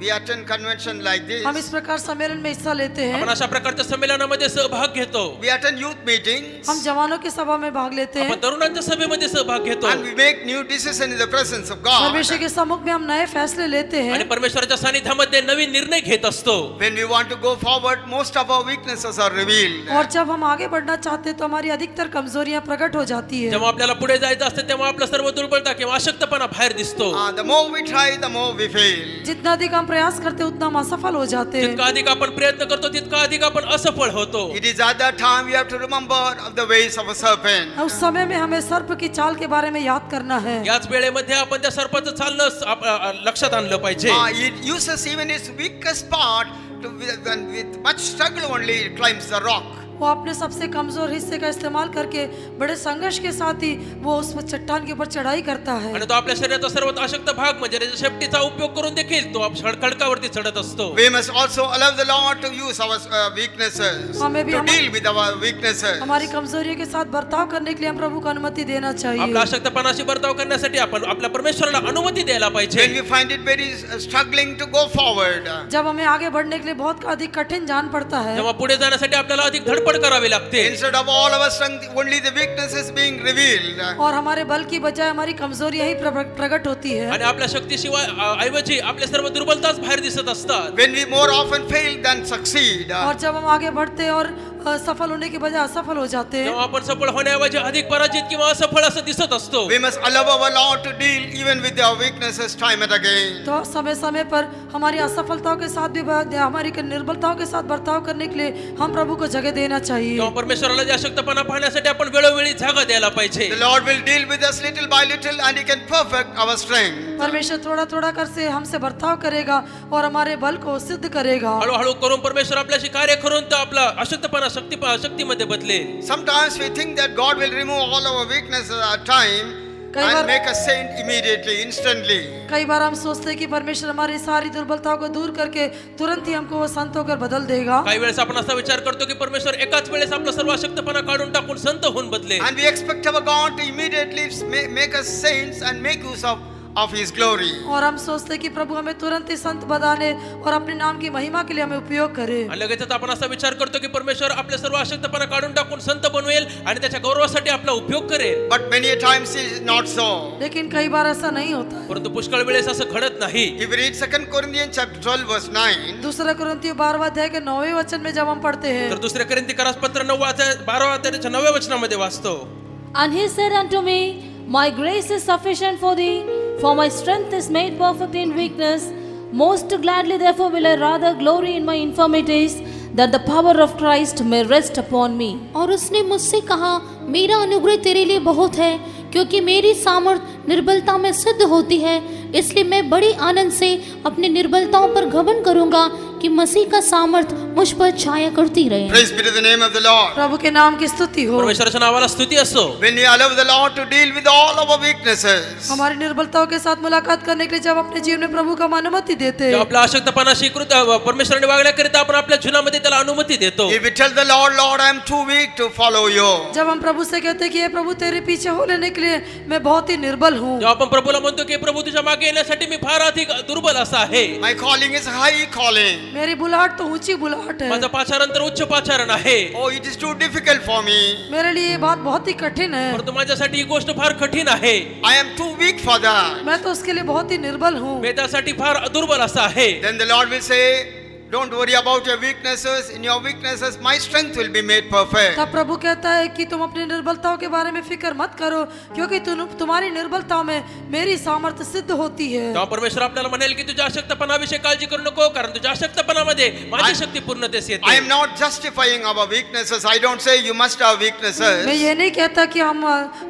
we attend convention like this. हम इस प्रकार सम्मेलन में हिस्सा लेते हैं, आपण अशा प्रकारच्या संमेलनामध्ये सहभाग घेतो. We attend youth meetings. हम जवानों की सभा में भाग लेते हैं, आपण तरुणांच्या सभेमध्ये सहभाग घेतो. And we make new decisions in the presence of God. परमेश्वर के सम्मुख में हम नए फैसले लेते आणि हैं. परमेश्वराच्या सानिध्यामध्ये नवीन निर्णय घेत असतो. When we want to go forward, most of our weaknesses are revealed. और जब हम आगे बढ़ना चाहते हैं तो हमारी अधिकतर कमजोरियां प्रकट हो जाती है. जेव्हा आपल्याला पुढे जायचं असतं तेव्हा आपलं सर्व दुर्बलता किंवा अशक्तपणा बाहेर दिसतो. The more we try, the more we fail. जितना अधिक हम प्रयास करते हैं उतना हम असफल हो जाते हैं. जितका अधिक आपण प्रयत्न करतो तितका अधिक आपण असफळ होतो. It is at that time we have to remember of the ways of a serpent. उस समय में हमें सर्प की चाल के बारे में याद करना है. याच वेळेमध्ये आपण त्या सर्पाचं चालणं लक्षात आणलं पाहिजे. It uses even its weakest part to, with much struggle only it climbs the rock. वो अपने सबसे कमजोर हिस्से का इस्तेमाल करके बड़े संघर्ष के साथ ही वो उस चट्टान के ऊपर चढ़ाई करता है. आणि तो आपल्या शरीराचा सर्वात अशक्त भाग म्हणजे त्याच्या शेपटीचा उपयोग करून देखील तो खडकावरती चढत असतो. We must also allow the Lord to use our weaknesses, हमें भी to deal with our weaknesses. हमारी कमजोरियों के साथ बर्ताव करने के लिए हम प्रभु को अनुमति देना चाहिए. आपल्या अशक्तपणाशी बर्ताव करण्यासाठी आपण आपल्या परमेश्वराला अनुमती द्यायला पाहिजे. When we find it very struggling to go forward, जब हमें आगे बढ़ने के लिए बहुत अधिक कठिन जान पड़ता है, जेव्हा पुढे जाण्यासाठी आपल्याला अधिक धडपड करावी लागते. instead of all our strength, only the weakness is being revealed. और हमारे बल की बजाय हमारी कमजोरियां ही प्रकट होती है. आणि आपल्या शक्तीशिवाय ऐवजी आपल्या सर्व दुर्बलताच बाहेर दिसत असतात. When we more often fail than succeed, और जब हम आगे बढ़ते और सफल होने के बजाय असफल हो जाते हैं, जेव्हा आपण सफळ होण्याऐवजी अधिक पराजित किंवा असफळ असं दिसत असतो. we must allow our Lord to deal even with our weaknesses time and again. तो समय समय पर हमारी असफलताओं के साथ भी हमारी निर्बलताओं के साथ बर्ताव करने के लिए हम प्रभु को जगह देना चाहिए. तेव्हा परमेश्वराला जे अशक्तपणा पाहण्यासाठी आपण वेळोवेळी जागा द्यायला पाहिजे. The Lord will deal with us little by little and He can perfect our strength. परमेश्वर थोड़ा थोड़ा कर से हमसे बर्ताव करेगा और हमारे बल को सिद्ध करेगा. हळूहळू करून परमेश्वर आपल्याशी कार्य करून तो आपला अशक्तपणा शक्तीमध्ये बदलेल. Sometimes we think that God will remove all our weaknesses at time and make us saint immediately, instantly. कई बार हम सोचते हैं कि परमेश्वर हमारी सारी दुर्बलताओं को दूर करके तुरंत ही हमको वो संत होकर बदल देगा. काही वेळेस आपण असा विचार करतो की परमेश्वर एकाच वेळेस आपला सर्व अशक्तपणा काढून टाकून संत होऊन बदलेल. And we expect our God to immediately make us saints and make use of His glory. और हम सोचते हैं कि प्रभु हमें तुरंत ही संत बनाने और अपने नाम की महिमा के लिए हमें उपयोग करे. आणि लगेचच आपण असा विचार करतो की परमेश्वर आपले सर्व अशक्तपणा काढून टाकून संत बनवेल आणि त्याच्या गौरवासाठी आपला उपयोग करेल. But many times it is not so. लेकिन कई बार ऐसा नहीं होता. परंतु पुष्कळ वेळेस असं घडत नाही. If we read 2 Corinthians chapter 12 verse 9, दूसरा कुरिन्थियों 12वां अध्याय के 9वें वचन में जब हम पढ़ते हैं, तर दुसऱ्या कोरिन्थीकरास पत्र 12 अध्यायाच्या 9व्या वचनामध्ये वाचतो. And he said unto me, My grace is sufficient for thee, for my strength is made perfect in weakness. Most gladly therefore will I rather glory in my infirmities, that the power of Christ may rest upon me. और उसने मुझसे कहा, मेरा अनुग्रह तेरे लिए बहुत है, क्योंकि मेरी सामर्थ निर्बलता में सिद्ध होती है. इसलिए मैं बड़ी आनंद से अपनी निर्बलताओं पर घमंड करूंगा कि मसीह का सामर्थ मुझ पर छाया करती रहे. praise be to the name of the Lord. प्रभु के नाम की स्तुति हो. परमेश्वराच्या नावाला स्तुती असो. When we allow the Lord to deal with all our weaknesses, हमारी निर्बलताओं के साथ मुलाकात करने के लिए जब अपने जीवन में प्रभु को हम अनुमति देते जेव्हा हैं, आपल्या अशक्तपणाशी परमेश्वराने वागण्याकरिता आपण आपल्या जीवनामध्ये त्याला अनुमती देतो. if we tell the Lord, Lord, I am too weak to follow you, जब हम प्रभु से कहते हैं कि हे प्रभु तेरे पीछे हो लेने के लिए मैं बहुत ही निर्बल हूँ, जेव्हा आपण प्रभूला म्हणतो की प्रभू तुझ्या मागे येण्यासाठी मी फार अधिक दुर्बल असा आहे. my calling is high calling. मेरी बुलाहट तो ऊंची बुलाहट है, माझं पाचारण तर उच्च पाचारण आहे. Oh, it is too difficult for me. मेरे लिए ये बात बहुत ही कठिन है, परंतु माझ्यासाठी ही गोष्ट फार कठीण आहे. I am too weak for that. मैं तो उसके लिए बहुत ही निर्बल हूँ. मी त्यासाठी फार दुर्बल असा आहे. Then the Lord will say, don't worry about your weaknesses. In your weaknesses, my strength will be made perfect. तब प्रभु कहता है कि तुम अपनी निर्बलताओं के बारे में फिक्र मत करो, क्योंकि तुम्हारी निर्बलताओं में मेरी सामर्थ्य सिद्ध होती है. तेव्हा परमेश्वर आपल्याला म्हणेल की तुझ्या अशक्तपणाविषयी काळजी करू नको, कारण तुझ्या अशक्तपणामध्ये माझी शक्ती पूर्णतेस येते. I am not justifying our weaknesses. I don't say you must have weaknesses. मैं ये नहीं कहता कि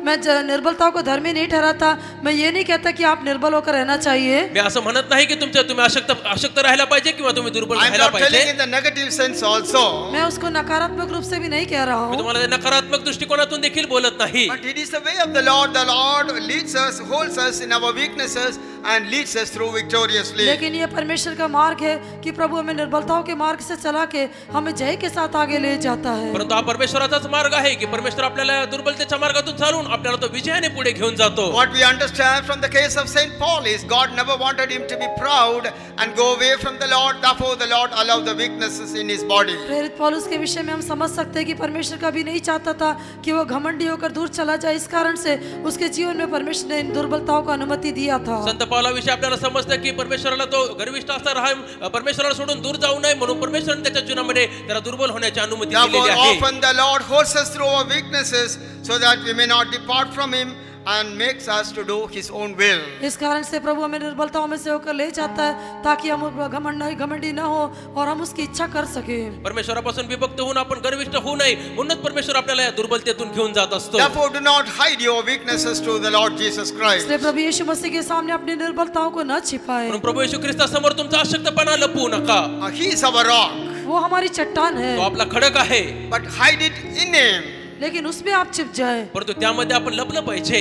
मैं निर्बलताओं को धर्मी नहीं ठहराता. मैं ये नहीं कहता कि आप निर्बल होकर रहना चाहिए. मी असं म्हणत नाही की तुम्ही अशक्त राहायला पाहिजे किंवा तुम्ही दुर्बल I am राहायला not telling पाहिजे. in the negative sense also. मैं उसको नकारात्मक रूप से भी नहीं कह रहा मी हूँ, तुम्हाला नकारात्मक दृष्टिकोनातून देखील बोलत नाही. But it is the way of the Lord. The Lord leads us, holds us in our weaknesses and leads us through victoriously. लेकिन ये परमेश्वर का मार्ग है कि प्रभु हमें निर्बलताओं के मार्ग से चला के हमें जय के साथ आगे ले जाता है। परंतु हा परमेश्वराचाच मार्ग आहे की परमेश्वर आपल्याला दुर्बलतेच्या मार्गातून चालून आपल्याला तो विजयाने पुढे घेऊन जातो. What we understand from the case of Saint Paul is God never wanted him to be proud and go away from the Lord. Therefore the Lord allowed the weaknesses in his body. प्रेरित पौलुस के विषय में हम समझ सकते हैं कि परमेश्वर कभी नहीं चाहता था कि वो घमंडी होकर दूर चला जाए, इस कारण से उसके जीवन में परमेश्वर ने इन दुर्बलताओं को अनुमति दिया था। संत पौलाविषयी आपल्याला समजतं की परमेश्वराला तो गर्विष्ठ असता राहा, परमेश्वराला सोडून दूर जाऊ नये म्हणून परमेश्वराने त्याच्या जीवनामध्ये त्याला दुर्बल होण्याची अनुमती दिलेली Therefore आहे. often the Lord holds us through our weaknesses so that we may not depart from him and makes us to do his own will. इस कारण से प्रभु हमें निर्बलताओं में से होकर ले जाता है ताकि हम घमंडी न हो और हम उसकी इच्छा कर सके। परमेश्वरापासून विभक्त होऊन आपण गर्विष्ठ होऊ नये म्हणून परमेश्वर आपल्याला या दुर्बलतेतून घेऊन जात असतो. Therefore do not hide your weaknesses to the Lord Jesus Christ. इसलिए प्रभु यीशु मसीह के सामने अपनी निर्बलताओं को न छिपाए। म्हणून प्रभू येशू ख्रिस्तासमोर तुमचा अशक्तपणा लपवू नका. He is our rock, वो हमारी चट्टान है, तो आपला खडक आहे, but hide it in him. लेकिन उसमें आप छिप जाए। परंतु त्यामध्ये आपण लपलं पाहिजे.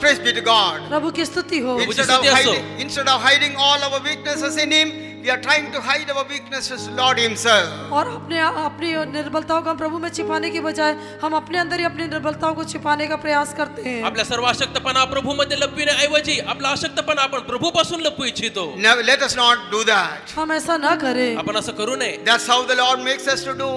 Praise be to God. प्रभु की स्तुति हो। Instead of hiding all our weaknesses in him, we are trying to hide our weaknesses to Lord himself. और अपनी निर्बलताओं को हम प्रभु में छिपाने के बजाय हम अपने अंदर ही अपनी निर्बलताओं को छिपाने का प्रयास करते हैं। आपला सर्व अशक्तपणा प्रभूमध्ये लपविण्याऐवजी आपला अशक्तपणा आपण प्रभूपासून लपवू इच्छितो. Never, let us not do that. हम ऐसा न करें। आपण असं करू नये. That's how the Lord makes us to do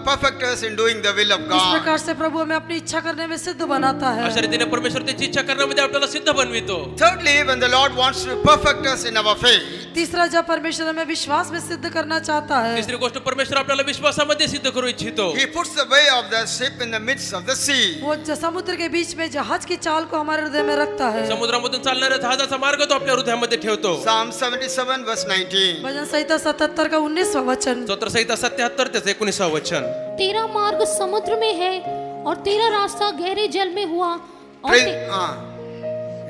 perfect us in doing the will of is God. प्रकार से प्रभु हमें अपनी इच्छा करने में सिद्ध बनाता है। अशा रीतीने परमेश्वर त्याची इच्छा करण्यामध्ये आपल्याला सिद्ध बनवितो. Thirdly, when the Lord wants to perfect us in our faith, तीसरा, जब परमेश्वर हमें विश्वास में सिद्ध करना चाहता है, तिसरी गोष्ट परमेश्वर आपल्याला विश्वासामध्ये सिद्ध करू इच्छितो. he puts the way of the ship in the midst of the sea. वो समुद्र के बीच में जहाज की चाल को हमारे हृदय में रखता है। समुद्रामधून चालणाऱ्या जहाजाचा मार्ग तो आपल्या हृदयामध्ये ठेवतो. Psalm 77 verse 19. भजन संहिता 77 का 19वां वचन। स्तोत्र संहिता 77 त्याचं 19वां वचन. तेरा मार्ग समुद्र में है और तेरा रास्ता गहरे जल में हुआ और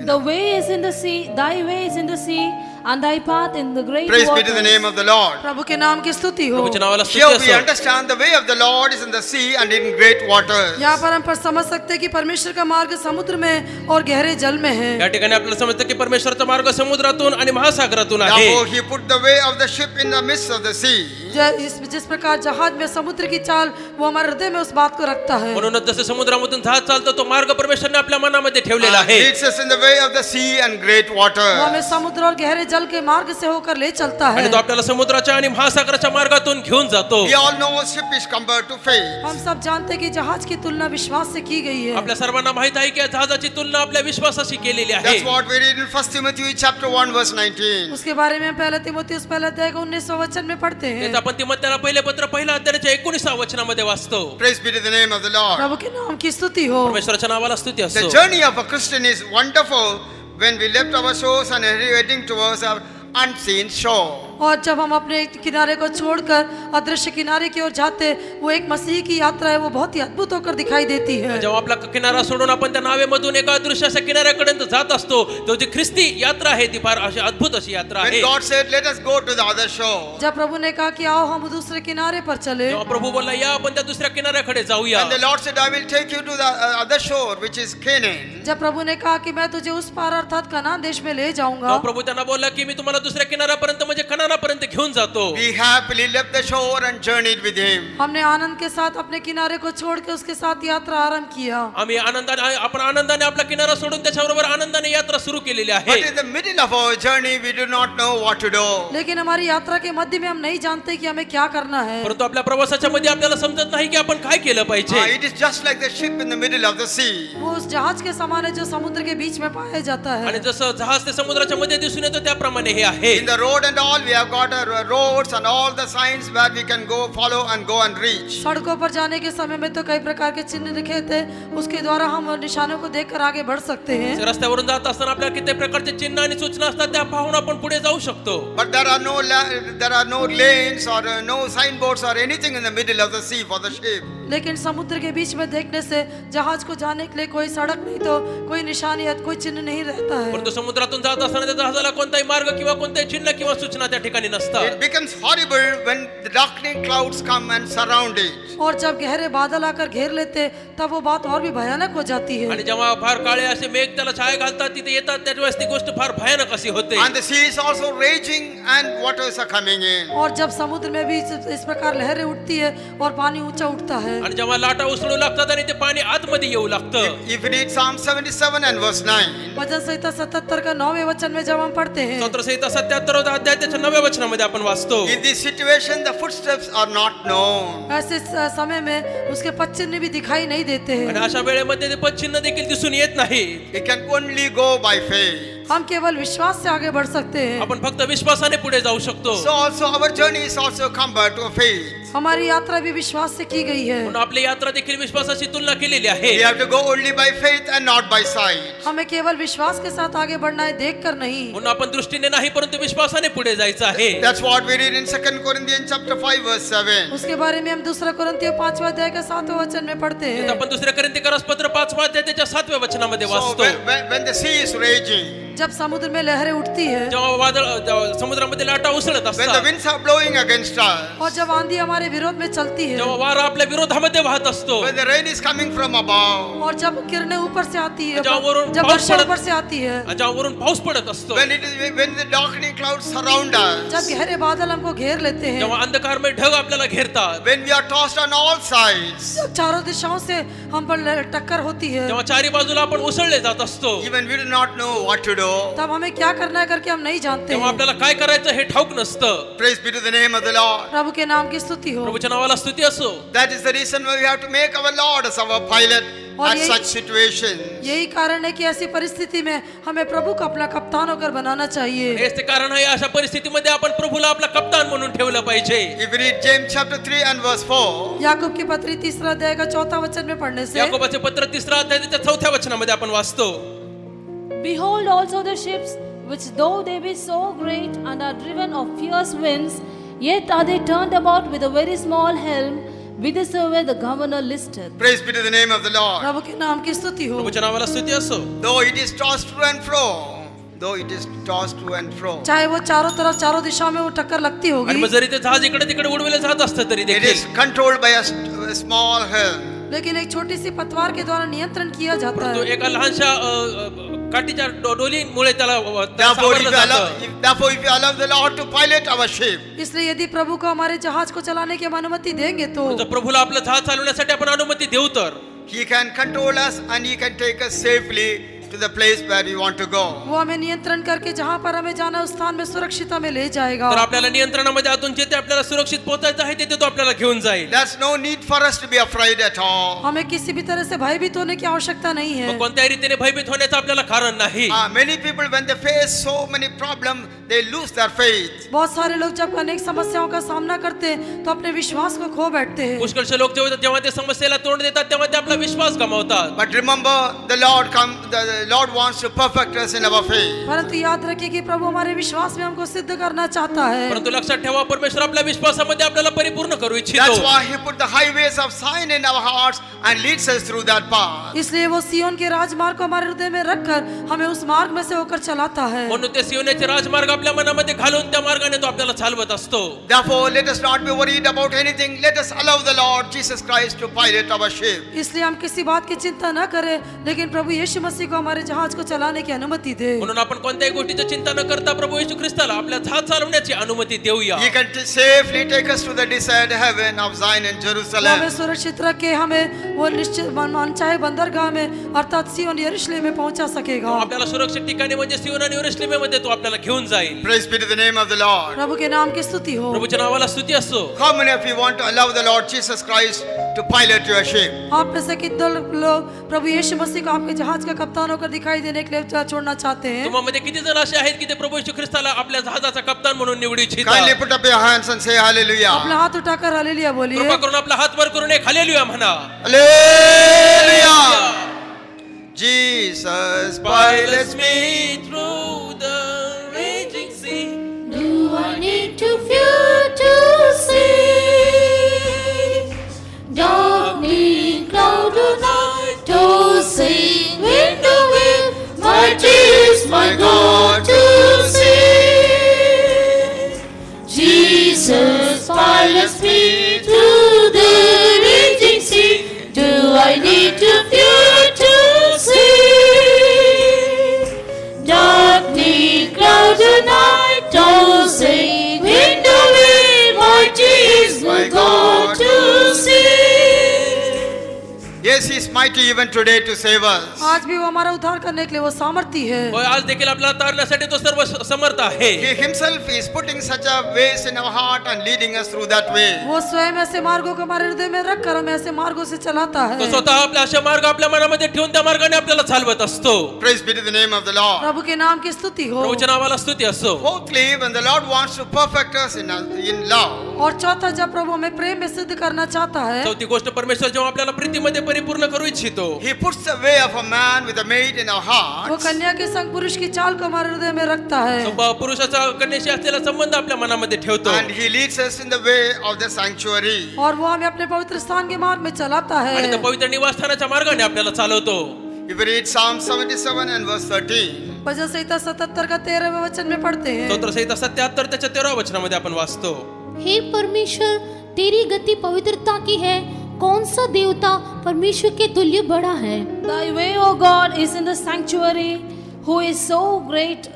The way is in the sea, thy way is in the sea, and thy path in the great Praise be waters. to the name of the Lord. प्रभु के नाम की स्तुति हो। प्रभूच्या नावाला स्तुती Here we असो. understand the way of the Lord is in the sea and in great waters. यहाँ पर हम पर समझ सकते हैं कि परमेश्वर का मार्ग समुद्र में और गहरे जल में है। या ठिकाणी आपल्याला समजतं की परमेश्वराचा मार्ग समुद्रातून आणि महासागरातून आहे. Therefore he put the way of the ship in the midst of the sea. जिस प्रकार जहाज में समुद्र की चाल, वो हमारे हृदय में उस बात को रखता है। म्हणूनच जसे समुद्रामधून जहाज चालतो तो मार्ग परमेश्वरने आपल्या मनामध्ये ठेवलेला आहे. Leads us in the way of the sea and great वो हमें waters. समुद्र और गहरे जल के मार्ग से होकर ले चलता है। आणि तो आपल्याला समुद्राच्या आणि महासागराच्या मार्गातून घेऊन जातो. We all know ship is compared to faith. हम सब जानते हैं कि जहाज की तुलना विश्वास से की गई है। आपल्या सर्वांना माहित आहे की या जहाजाची तुलना आपल्या विश्वासाशी केलेली आहे. That's what we read in 1 Timothy chapter 1 verse 19. उसके बारे में पहले तीमुथियुस पहले अध्याय का 19वां वचन में पढ़ते हैं। तेच आपण तीमुथियुसला पहिले पत्र पहिल्या अध्यायाच्या 19व्या वचनामध्ये वाचतो. Praise be to the name of the Lord. प्रभु के नाम की स्तुति हो। परमेश्वराच्या नावाला स्तुती The असो. journey of a Christian is wonderful when we left our shores and are heading towards our unseen shore. और जब हम अपने किनारे को छोड़कर अदृश्य किनारे की ओर जाते, वो एक मसीह की यात्रा है, वो बहुत ही अद्भुत होकर दिखाई देती है। जेव्हा आपला किनारा सोडून आपण त्या नावेमधून एका अदृश्य किनाऱ्यापर्यंत जात असतो, तो जी ख्रिस्ती यात्रा आहे ती फार अशी अद्भुत अशी यात्रा When आहे. God said, let us go to the other shore. जब प्रभु ने कहा कि आओ हम दूसरे किनारे पर चले, जेव्हा प्रभू बोलला या आपण त्या दुसऱ्या किनाऱ्याकडे जाऊया. And the Lord said, I will take you to the other shore, which is Canaan. जब प्रभु ने कहा कि मैं तुझे उस पार अर्थात कनान देश में ले जाऊंगा, तेव्हा प्रभू त्यांना बोलला की मी तुम्हाला दुसऱ्या किनाऱ्यापर्यंत म्हणजे कनानापर्यंत घेऊन जातो. We happily left the shore and journeyed with him. हमने आनंद के साथ अपने किनारे को छोड़ के उसके साथ यात्रा आरंभ किया। आम्ही आनंदाने आपण आनंदाने आपला किनारा सोडून त्याच्याबरोबर आनंदाने यात्रा सुरू केलेली But आहे. in the middle of our journey, we do not know what to do. लेकिन हमारी यात्रा के मध्य में हम नहीं जानते कि हमें क्या करना है। परंतु आपल्या प्रवासाच्या मध्ये आपल्याला समजत नाही की आपण काय केलं पाहिजे. It is just like the ship in the middle of the sea. वो उस जहाज के समान है जो समुद्र के बीच में पाया जाता है। आणि जसं जहाज ते समुद्राच्या मध्ये दिसून येतो त्याप्रमाणे हे आहे. In the road and all, we have got roads and all the signs where we can go, follow and go and reach. सड़कों पर जाने के समय में तो कई प्रकार के चिन्ह लिखे थे, उसके द्वारा हम निशानों को देखकर आगे बढ़ सकते हैं। रस्त्यावरून जात असताना आपल्याला किती प्रकारचे चिन्ह आणि सूचना असतात त्या पाहून आपण पुढे जाऊ शकतो. But there are no lanes or no signboards or anything in the middle of the sea for the ship. लेकिन समुद्र के बीच में देखने से जहाज को जाने के लिए कोई सड़क नहीं तो कोई निशानी कोई चिन्ह नहीं रहता है। परंतु समुद्रातून जात असताना त्या जहाजाला कोणताही मार्ग किंवा कोणतेही चिन्ह किंवा सूचना त्या ठिकाणी नसतात. It becomes horrible when the darkening clouds come and surround it. और जब गहरे बादल आकर घेर लेते तब वो बात और भी भयानक हो जाती है। आणि जेव्हा फार काळे असे मेघ त्याला छाया घालतात तिथे येतात त्यावेळेस ती गोष्ट फार भयानक अशी होते. And the sea is also raging and waters are coming in. और जब समुद्र में भी इस प्रकार लहरें उठती है और पानी ऊंचा उठता है। आणि जेव्हा लाटा उसळू लागतात आणि ते पाणी आतमध्ये येऊ लागतं. If you read Psalm 77 and verse 9, वचन संहिता 77 का 9वें वचन में जब हम पढ़ते हैं, स्तोत्र संहिता 77 अध्याय त्याच्या 9व्या वचनामध्ये आपण वाचतो. in this situation the footsteps are not known. ऐसे समय में उसके पदचिन्ह भी दिखाई नहीं देते आणि हैं। अशा वेळेमध्ये ते पदचिन्ह देखील दिसून येत नाही. We can only go by faith. हम केवल विश्वास से आगे बढ़ सकते हैं। आपण फक्त विश्वासाने पुढे जाऊ शकतो. So also our journey is also compared to faith. हमारी यात्रा भी विश्वास से की गई है। म्हणून आपली यात्रा देखील विश्वासाची तुलना केलेली आहे. We have to go only by faith and not by sight. हमें केवल विश्वास के साथ आगे बढ़ना है, देखकर नहीं। म्हणून आपण दृष्टीने नाही परंतु विश्वासाने पुढे जायचं आहे. That's what we read in 2 Corinthians chapter 5 verse 7. उसके बारे में हम दूसरा कोरिन्थियों 5वें अध्याय के 7वें वचन में पढ़ते हैं। आपण दुसऱ्या कोरिन्थीकरास पत्र 5 अध्याय त्याच्या 7व्या वचनामध्ये So वाचतो. when the sea is raging, जब समुद्र में लहरें उठती है जेव्हा वादळ समुद्रामध्ये लाटा उसळत when the असतात, winds are blowing against us, और जब आंधी हमारे विरोध में चलती है, जेव्हा वारा आपल्या विरोधामध्ये वाहत असतो, when the rain is coming from above, और जब किरणें ऊपर से आती है, जब वरून जब पाऊस वर्षा पड़त- ऊपर से आती है, आणि जेव्हा वरून पाऊस पडत असतो, when the darkening clouds surround us, जब गहरे बादल हमको घेर लेते हैं, जेव्हा अंधकारमय ढग आपल्याला घेरतात, when we are tossed on all sides, जब चारों दिशाओं से हम पर टक्कर होती है, जेव्हा चारी बाजूला आपण उसळले जात असतो, even we do not know what to do. तब हमें क्या करना है करके हम नहीं जानते तेव्हा हैं। आपल्याला काय करायचं हे ठाऊक नसतं. Praise be to the name of the Lord. प्रभु के नाम की स्तुति हो। प्रभूच्या नावाला स्तुती असो. That is the reason why we have to make our Lord as our pilot और at यही- such situations. यही कारण है कि ऐसी परिस्थिति में हमें प्रभु को अपना कप्तान होकर बनाना चाहिए। हेच ते कारण आहे अशा परिस्थितीमध्ये आपण प्रभूला आपला कप्तान म्हणून ठेवलं पाहिजे. If we read James chapter 3 and verse 4, Yakub की पत्री 3 अध्याय का 4 वचन में पढ़ने से, याकोबाचे पत्र 3 अध्याय त्याच्या 4थ्या वचनामध्ये आपण वाचतो. Behold also the ships, which though they be so great and are driven of fierce winds, yet are they turned about with a very small helm, whithersoever the governor listeth. praise be to the name of the Lord. प्रभु के नाम की स्तुति हो। प्रभूच्या नावाला स्तुती असो. Though it is tossed to and fro, though it is tossed to and fro, चाहे वो चारों तरफ चारों दिशा में वो टक्कर लगती आणि होगी, मग जरी ते जहाज इकडे तिकडे उडवले जात असतं तरी it देखील is controlled by a small helm. लेकिन एक छोटी सी पतवार के द्वारा नियंत्रण किया जाता परंतु है। एका लहानशा काठीच्या डोलीमुळे त्याला Therefore, सावरलं जातं. if you allow the Lord to pilot our ship, इसलिए यदि प्रभु को हमारे जहाज को चलाने की हम अनुमति देंगे तो जर प्रभूला आपलं जहाज चालवण्यासाठी आपण अनुमति देऊ तर He can control us and He can take us safely to the place where we want to go. वो हमें नियंत्रण करके जहाँ पर हमें जाना उस स्थान में सुरक्षिता में ले जाएगा। तर आपल्याला नियंत्रणामध्ये आतून जिथे आपल्याला सुरक्षित पोहोचायचं आहे तिथे तो आपल्याला घेऊन जाईल. There's no need for us to be afraid at all. हमें किसी भी तरह से भयभीत होने की आवश्यकता नहीं है। मग कोणत्याही रीतीने भयभीत होण्याचं आपल्याला कारण नाही. Many people, when they face so many problems, they lose their faith. बहुत सारे लोग जब अनेक समस्याओं का सामना करते हैं तो अपने विश्वास को खो बैठते हैं। पुष्कळशे लोक जेव्हा ते समस्येला तोंड देतात तेव्हा ते आपला विश्वास गमावतात. But remember, the Lord wants to perfect us in our faith. परंतु याद रखिए कि प्रभु हमारे विश्वास में हमको सिद्ध करना चाहता है। परंतु लक्षात ठेवा परमेश्वर आपल्या विश्वासामध्ये आपल्याला परिपूर्ण करू That's इच्छितो. why He put the highways of Zion in our hearts and leads us through that path. इसलिए वो सियोन के राजमार्ग को हमारे हृदय में रखकर हमें उस मार्ग में से होकर चलाता है। म्हणून ते सियोनाचे राजमार्ग आपल्या मनामध्ये घालून त्या मार्गाने तो आपल्याला चालवत असतो. Therefore, let us not be worried about anything. Let us allow the Lord Jesus Christ to pilot our ship. इसलिए हम किसी बात की चिंता न करें, लेकिन प्रभु यीशु मसीह को हमारे जहाज को चलाने की अनुमति दे। म्हणून आपण कोणत्याही गोष्टीची चिंता न करता प्रभू येशू ख्रिस्ताला आपल्या जहाज चालवण्याची अनुमति देऊया. He can safely take us to the desired heaven of Zion and वो Jerusalem. हमें सुरक्षित रख के हमें वो निश्चित मनचाहे बंदरगाह में अर्थात सियोन यरूशलेम में पहुंचा सकेगा। आपल्याला सुरक्षित ठिकाणी म्हणजे सियोन आणि यरूशलेममध्ये तो आपल्याला घेऊन जाईल. Praise be to the name of the Lord. प्रभु के नाम की स्तुति हो। प्रभूच्या नावाला स्तुती असो. How many of you want to allow the Lord Jesus Christ to pilot your ship? आप में से कितने लोग प्रभु यीशु मसीह को आपके जहाज का कप्तान होकर दिखाई देने के लिए छोड़ना चाहते हैं? तुम्हामध्ये किती जण असे आहेत की ते प्रभू येशू ख्रिस्ताला आपल्या जहाजाचा कप्तान म्हणून निवडू Kindly इच्छितात? put up your hands and say hallelujah. अपना हाथ उठाकर हालेलुया बोलिए। कृपा करून आपला हात वर करून एक हालेलुया म्हणा. Hallelujah. Jesus pilots Pilots me through the raging sea. Do I need to fear to see darkness Silence me through the raging sea. Do I need to fear to see? Darkening clouds the night tossing, wind away, mighty is my God to see. Yes, He is mighty even today to save us. आज भी वो हमारा उद्धार करने के लिए वो सामर्थी है। होय, आज देखील आपल्याला तारण्यासाठी तो सर्व समर्थ आहे. He Himself is putting such a ways in our heart and leading us through that way. वो स्वयं ऐसे मार्गों को हमारे हृदय में रखकर हमें ऐसे मार्गों से चलाता तो है। स्वतः आपल्या अशा मार्ग आपल्या मनामध्ये ठेवून त्या मार्गाने आपल्याला चालवत असतो. Praise be to the name of the Lord. प्रभु के नाम की स्तुति हो। प्रभूच्या नावाला स्तुती असो. Fourthly, when the Lord wants to perfect us in love, और चौथा, जब प्रभु हमें प्रेम में सिद्ध करना चाहता है, चौथी गोष्ट, परमेश्वर जेव्हा आपल्याला प्रीतीमध्ये परिपूर्ण करू इच्छितो, He puts the way of a man with a maid in our वो hearts. कन्या के संग पुरुष की चाल को हमारे हृदय में रखता है तो पुरुषाचा कन्याशी असलेला संबंध आपल्या मनामध्ये ठेवतो. And He leads us in the way of the sanctuary. और वो हमें अपने पवित्र स्थान के मार्ग में चलाता आणि है। त्या पवित्र निवासस्थानाच्या मार्गाने आपल्याला चालवतो. If we read Psalm 77 and verse 13, भजन संहिता 77 का 13वें वचन में पढ़ते हैं, स्तोत्र संहिता 77 त्याच्या 13व्या वचनामध्ये आपण वाचतो. हे परमेश्वर, तेरी गति पवित्रता की है, कौन सा देवता परमेश्वर के तुल्य बड़ा है। Thy way, O God, is in the sanctuary. Who is so great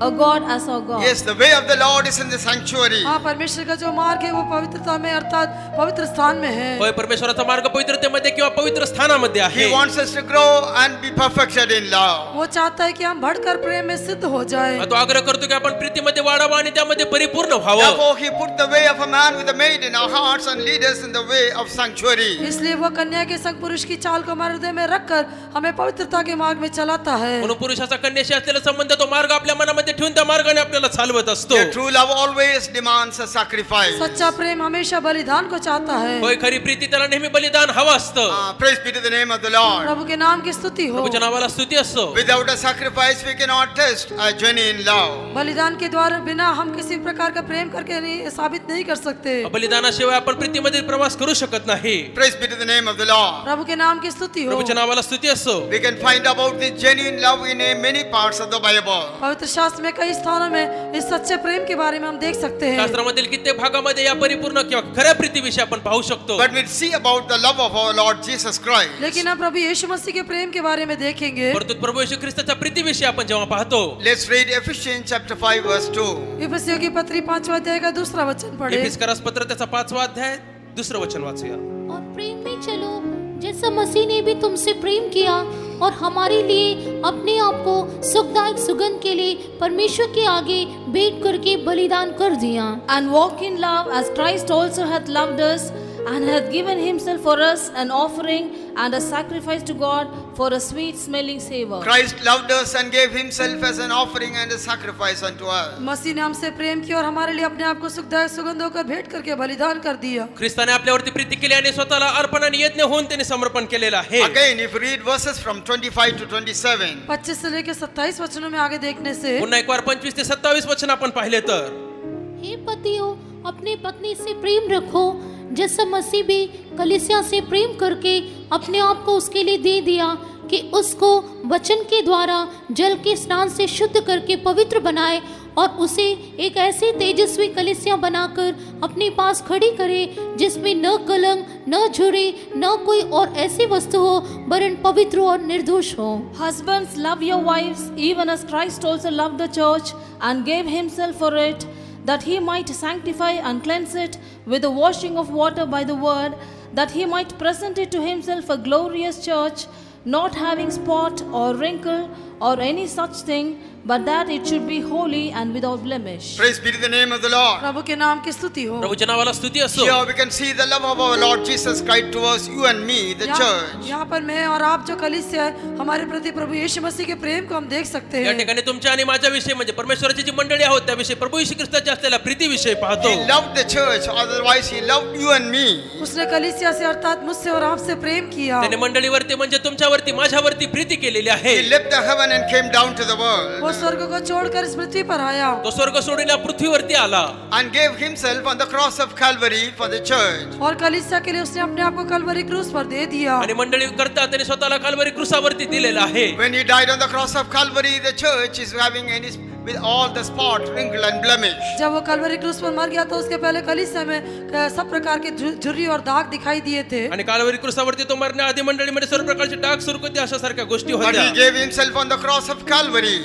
a God as our God? yes, the way of the Lord is in the sanctuary. हाँ, परमेश्वर का जो मार्ग है वो पवित्रता में अर्थात पवित्र स्थान में है। होय, परमेश्वराचा मार्ग पवित्रतेमध्ये किंवा पवित्र स्थानामध्ये आहे. He wants us to grow and be perfected in love. वो चाहता है कि हम बढ़कर प्रेम में सिद्ध हो जाए। तो आग्रह करतो की आपण प्रीतीमध्ये वाढावं आणि त्यामध्ये परिपूर्ण व्हावं. Therefore, He put the way of a man with a maid in our hearts and lead us in the way of sanctuary. इसलिए वो कन्या के संग पुरुष की चाल को हमारे हृदय में रखकर हमें पवित्रता के मार्ग में चलाता है। म्हणून पुरुषाचा कन्याशी असलेला संबंध तो मार्ग आपल्या मनामध्ये ठेवून त्या मार्गाने आपल्याला चालवत असतो. The true love always demands a sacrifice. सच्चा प्रेम हमेशा बलिदान को चाहता है। होय, खरी प्रीती त्याला नेहमी बलिदान हवं असतं. Praise be to the name of the Lord. प्रभु के नाम की स्तुति हो। प्रभूच्या नावाला स्तुती असो. Without a sacrifice, we cannot test a genuine love. बलिदान के द्वारा बिना हम किसी प्रकार का प्रेम करके नहीं साबित नहीं कर सकते। बलिदानाशिवाय आपण प्रीतीमध्ये प्रवास करू शकत नाही. Praise be to the name of the Lord. प्रभु के नाम की स्तुति हो। प्रभूच्या नावाला स्तुती असो. We can find about the genuine love in many parts of the Bible. पवित्र शास्त्र में कई स्थानों में इस सच्चे प्रेम के बारे में हम देख सकते हैं। शास्त्रामधील कित्येक भागामध्ये या परिपूर्ण किंवा खऱ्या प्रीतीविषयी आपण पाहू शकतो. But we see about the love of our Lord Jesus Christ. लेकिन हम प्रभु यीशु मसीह के प्रेम के बारे में देखेंगे। परंतु प्रभू येशू ख्रिस्ताच्या प्रीतीविषयी आपण जेव्हा पाहतो, Let's read Ephesians chapter 5 verse 2. इफिसियों की पत्री 5वां अध्याय का दूसरा वचन पढ़े। एफिसकरास पत्र त्याचा 5वां अध्याय 2रं वचन वाचूया. और प्रेम में चलो जैसा मसीह ने भी तुमसे प्रेम किया और हमारे लिए अपने आप को सुखदायक सुगंध के लिए परमेश्वर के आगे भेंट करके बलिदान कर दिया। And walk in love as Christ also hath loved us and hath given himself for us an offering and a sacrifice to God for a sweet smelling savor. Christ loved us and gave Himself as an offering and a sacrifice unto us. मसीह ने हमसे प्रेम KIA और हमारे लिए अपने आप को सुखदायक सुगंध होकर भेंट करके बलिदान कर दिया। ख्रिस्ताने आपल्यावरती प्रीती केली आणि स्वतःला अर्पण आणि यज्ञ होऊन त्याने समर्पण केलेलं आहे. Again, if you read verses from 25 to 27, 25 से लेकर 27 वचनों में आगे देखने से, पुन्हा एक वार 25 ते 27 वचन आपण पाहिले तर, हे पतियों, अपने पत्नी से प्रेम रखो जैसा मसीह भी कलीसिया से प्रेम करके अपने आप को उसके लिए दे दिया कि उसको वचन के द्वारा जल के स्नान से शुद्ध करके पवित्र बनाए और उसे एक ऐसी तेजस्वी कलीसिया बनाकर अपने पास खड़ी करे जिसमें न कलंक, न झुर्री, न कोई और ऐसी वस्तु हो वरन पवित्र और निर्दोष हो। Husbands, love your wives even as Christ also loved the church and gave himself for it, that he might sanctify and cleanse it with the washing of water by the word, that he might present it to himself a glorious church, not having spot or wrinkle or any such thing, but that it should be holy and without blemish. praise be to the name of the Lord. प्रभु के नाम की स्तुति हो। प्रभूच्या नावाला स्तुती असो. Here we can see the love of our Lord Jesus Christ towards you and me, the church. यहाँ पर मैं और आप जो कलीसिया है हमारे प्रति प्रभु यीशु मसीह के प्रेम को हम देख सकते या हैं। ठिकाणी तुमच्या आणि माझ्या विषयी म्हणजे परमेश्वराची जी मंडळी आहोत त्याविषयी प्रभू येशू ख्रिस्ताच्या असलेल्या प्रीतीविषयी पाहतो. He loved the church, otherwise He loved you and me. उसने कलीसिया से अर्थात मुझसे और आपसे प्रेम किया। त्याने मंडळीवरती म्हणजे तुमच्यावरती माझ्यावरती प्रीती केलेली आहे. He left the heaven and came down to the world वो स्वर्ग को छोड़कर इस पृथ्वी पर आया तो स्वर्ग सोडून या पृथ्वीवरती आला and gave Himself on the cross of Calvary for the church. और कलीसिया के लिए उसने अपने आप को कलवरी क्रूस पर दे दिया। आणि मंडळी करता त्याने स्वतःला काल्वरी क्रूसावरती दिलेला आहे. When He died on the cross of Calvary, the church is having any with all the spot, wrinkle and blemish. जब वो कलवरी क्रूस पर मर गया तो उसके पहले कलीसिया में सब प्रकार के झुर्री और दाग दिखाई दिए थे। आणि कालवरी क्रूसावरती तो मरण्याआधी मंडळीमध्ये सर्व प्रकारचे डाग सुरकुती अशा सारख्या गोष्टी But होत्या. he gave himself on the cross of Calvary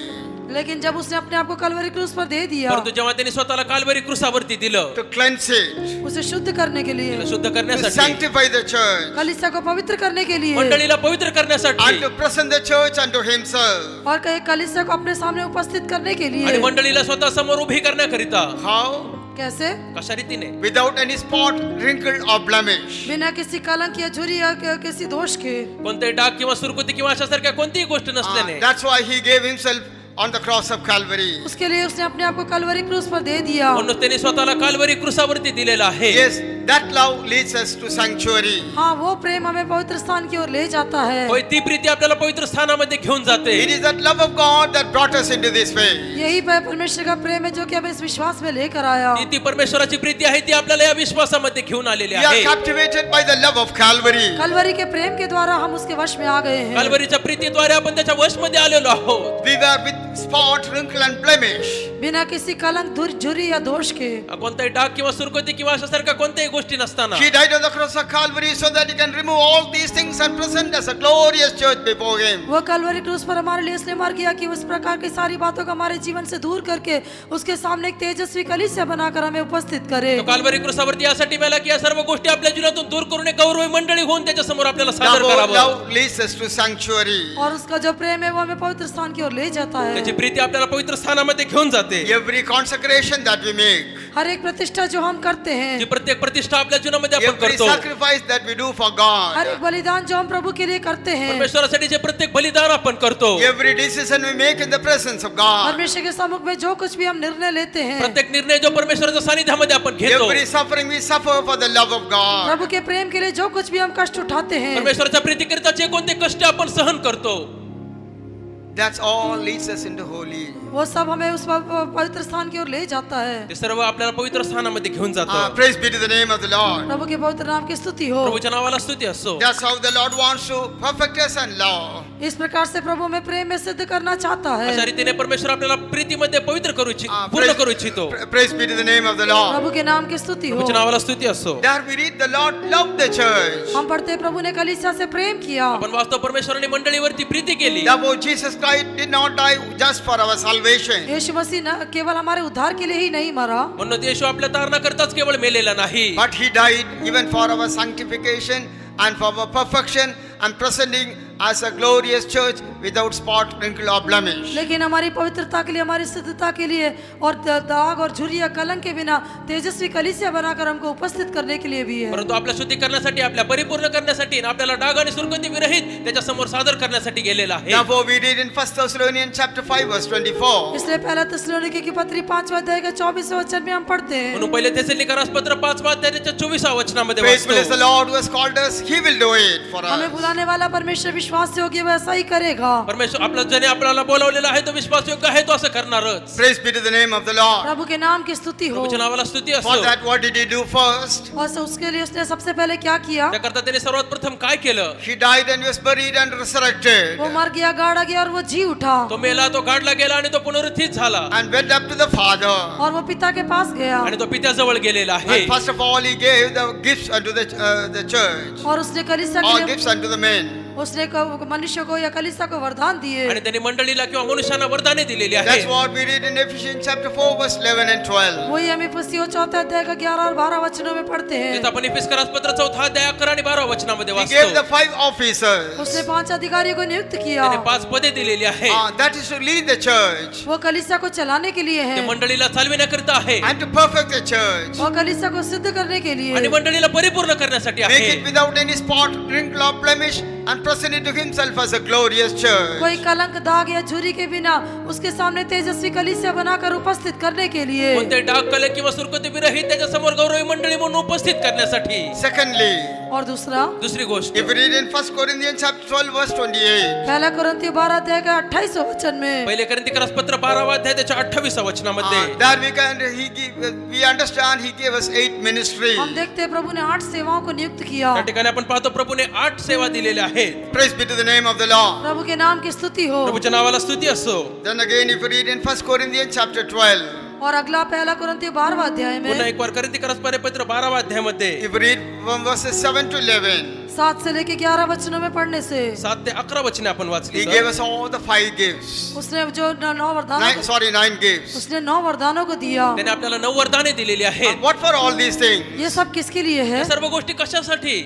लेकिन जब उसने अपने आप को कलवरी क्रूस पर दे दिया परंतु जेव्हा त्यांनी स्वतःला कालवरी क्रूसावरती दिलं to cleanse it, उसे शुद्ध करने के लिए, तिला शुद्ध to करण्यासाठी, sanctify the church, कलीसिया को पवित्र करने के लिए मंडळीला पवित्र करण्यासाठी and to present the church unto himself. और कहीं कलीसिया को अपने सामने उपस्थित करने के आणि लिए। मंडळीला स्वतः समोर उभी करण्याकरिता How? कैसे? कशा रीतीने? Without any spot, wrinkle or blemish. बिना किसी कलंक या झुर्री या किसी दोष के। कोणते डाग किंवा सुरकुती किंवा अशा सारख्या कोणतीही गोष्ट नसल्याने That's why he gave himself on the cross of Calvary. उसके लिए उसने अपने आप को कलवरी क्रूस पर दे दिया। म्हणून त्यांनी स्वतःला कालवरी क्रूसावरती दिलेला आहे. Yes, that love leads us to sanctuary. हाँ, वो प्रेम हमें पवित्र स्थान की ओर ले जाता है। होय, ती प्रीती आपल्याला पवित्र स्थानामध्ये घेऊन जाते. It is that love of God that brought us into this way. यही परमेश्वर का प्रेम है जो कि हमें इस विश्वास में लेकर आया। ती परमेश्वराची प्रीती आहे ती आपल्याला या विश्वासामध्ये घेऊन आलेली We are आहे. captivated by the love of Calvary. Kalvari के प्रेम के द्वारा हम उसके वश में आ गए हैं। कालवरीच्या प्रीतीद्वारे आपण त्याच्या वशमध्ये आलेलो आहोत. We were with spot, wrinkle and blemish. बिना किसी कलंक, झुर्री या दोष के। कोणताही डाग किंवा सुरकुती किंवा अशा सारख्या कोणत्याही गोष्टी नसताना He died on the cross of Calvary so that he can remove all these things and present us a glorious church before him. वो कलवरी क्रूस पर हमारे लिए इसलिए मर गया कि उस प्रकार की सारी बातों को हमारे जीवन से दूर करके उसके सामने एक तेजस्वी कलीसिया बनाकर हमें उपस्थित करे। तो कालवरी क्रूसावरती यासाठी मेला की या सर्व गोष्टी आपल्या जीवनातून दूर करून एक गौरवी मंडळी होऊन त्याच्या समोर आपल्याला सादर Love, करावं. love leads us to sanctuary. और उसका जो प्रेम है वो हमें पवित्र स्थान की ओर ले जाता है। त्याची प्रीती आपल्याला पवित्र स्थानामध्ये घेऊन जाते. Every consecration that we make, हर एक प्रतिष्ठा जो हम करते हैं, जी प्रत्येक प्रतिष्ठा आपल्या जीवनामध्ये आपण every करतो, sacrifice that we do for her God, एक बलिदान जो हम प्रभु के लिए करते हैं, परमेश्वरासाठी जे प्रत्येक बलिदान आपण करतो, every decision we make in the presence of God, परमेश्वर के सम्मुख में जो कुछ भी हम निर्णय लेते हैं, प्रत्येक निर्णय जो परमेश्वराच्या सानिध्यामध्ये आपण घेतो, every suffering we suffer for the love of God, प्रभु के प्रेम के लिए जो कुछ भी हम कष्ट उठाते हैं, परमेश्वराच्या प्रीतीकरिता जे कोणते कष्ट आपण सहन करतो, that's all leads us into holy. वो सब हमें उस पवित्र स्थान की ओर ले जाता है। ते सर्व आपल्याला पवित्र स्थानामध्ये घेऊन जातं. Praise be to the name of the Lord. प्रभु के पवित्र नाम की स्तुति हो। प्रभूच्या नावाला स्तुती असो. That's how the Lord wants to perfect us in love. इस प्रकार से प्रभु में प्रेम में सिद्ध करना चाहता है। अशा रीतीने परमेश्वर आपल्याला प्रीतीमध्ये पवित्र करू इच्छितो, पूर्ण करू इच्छितो. Praise be to the name of the Lord. प्रभु के नाम की स्तुति हो। प्रभूच्या नावाला स्तुती असो. There we read the Lord loved the church. हम पढ़ते हैं प्रभु ने कलीसिया से प्रेम किया। आपण वास्तव परमेश्वराने मंडळीवरती प्रीती केली. Therefore Jesus Christ did not die just for our salvation. यीशु मसीह न केवल हमारे उद्धार के लिए ही नहीं मरा, म्हणून येशू आपल्या तारणाकरताच केवळ मेलेला नाही, But he died even for our sanctification and for our perfection and presenting as a glorious church without spot, wrinkle or blemish. लेकिन हमारी पवित्रता के लिए, हमारी सिद्धता के लिए और दाग और झुर्री या कलंक के बिना तेजस्वी कलीसिया बनाकर हमको उपस्थित करने के लिए भी है। परंतु आपल्या शुद्धी करण्यासाठी, आपल्या परिपूर्ण करण्यासाठी आणि आपल्याला डाग आणि सुरकुती विरहित त्याच्या समोर सादर करण्यासाठी गेलेला आहे. Therefore we read in 1 Thessalonians chapter 5 verse 24. इसलिए पहला थिस्सलुनीके की पत्री 5वें अध्याय के 24वें वचन में हम पढ़ते हैं, म्हणून पहिले थेसलोनिकरास पत्र 5 अध्यायाच्या 24 वचनामध्ये Faithful is the वाचतो, Lord who has called us, he will do it for हमें us. बुलाने वाला परमेश्वर विश्वास योग्य वैसा ही करेगा। परमेश्वर आपला ज्याने आपल्याला बोलावलेला आहे तो विश्वासयोग्य आहे तो असं करणारच. Praise be to the name of the Lord. प्रभु के नाम की स्तुति हो। प्रभूच्या नावाला स्तुती For असो. that what did he do first? और उसके लिए उसने सबसे पहले क्या किया? त्याकरता त्याने सर्वात प्रथम काय केलं? He died and was buried and resurrected वो मर गया, गाड़ा गया और वो जी उठा तो मेला, तो गाडला गेला आणि तो पुनरुत्थित झाला and went up to the Father. और वो पिता के पास गया आणि तो पित्याजवळ गेलेला आहे. And first of all he gave the gifts unto the church, और उसने कलीसिया all के लिए gifts unto the men. उसने मनुष्य को या कलीसिया को वरदान दिए। आणि त्याने मंडळीला किंवा मनुष्यांना वरदाने दिलेली आहे. That's what we read in Ephesians chapter 4 verse 11 and 12. वही हम इफिसियों 4 अध्याय का 11 और 12 वचनों में पढ़ते हैं। तिथं आपण इफिसकरास पत्र 4 अध्याय 11 आणि 12 वचनामध्ये He gave the वाचतो. 5 officers. उसने 5 अधिकारियों को नियुक्त किया। त्याने 5 पदे दिलेली आहे. That is to lead the church वो कलीसिया को चलाने के लिए ते है मंडळीला चालविण्याकरिता आहे and to perfect the church. और कलीसिया को सिद्ध करने के लिए आणि मंडळीला परिपूर्ण करण्यासाठी Make आहे. it without any spot, wrinkle or blemish and present it to himself as a glorious church. कोई कलंक, दाग या झुर्री के बिना उसके सामने तेजस्वी कलीसिया बनाकर उपस्थित करने के लिए। कोणते डाग, कलंक किंवा सुरकुती विरहित त्याच्या समोर गौरवी मंडळी म्हणून उपस्थित करण्यासाठी. Secondly, और दूसरा, दुसरी गोष्ट, if we read in 1 Corinthians chapter 12 verse 28. पहला कुरिन्थियों 12 अध्याय का 28वें वचन में पहिले कोरिन्थीकरास पत्र 12 अध्याय त्याच्या 28व्या वचनामध्ये There we understand he gave us 8 ministries. हम देखते हैं प्रभु ने 8 सेवाओं को नियुक्त किया। त्या ठिकाणी आपण पाहतो प्रभूने 8 सेवा दिलेल्या आहेत। Praise be to the name of the Lord. प्रभु के नाम की स्तुति हो। प्रभूच्या नावाला स्तुती असो। Then again if you read in 1 Corinthians chapter 12. और अगला पहला कुरिन्थियों 12वां अध्याय पुन्हा में एक बार कोरिन्थीकरास पत्र 12 अध्यायामध्ये If you read from verses 7 to 11. 7 से लेके 11 वचनों में पढ़ने से 7 ते 11 वचने आपण He वाचली। gave us all the 5 gifts. उसने जो 9 वरदानों 9 gifts. उसने 9 वरदानों को दिया। त्याने आपल्याला 9 वरदाने दिलेली आहेत। What for all these things? ये सब किसके लिए है? या सर्व गोष्टी कशासाठी?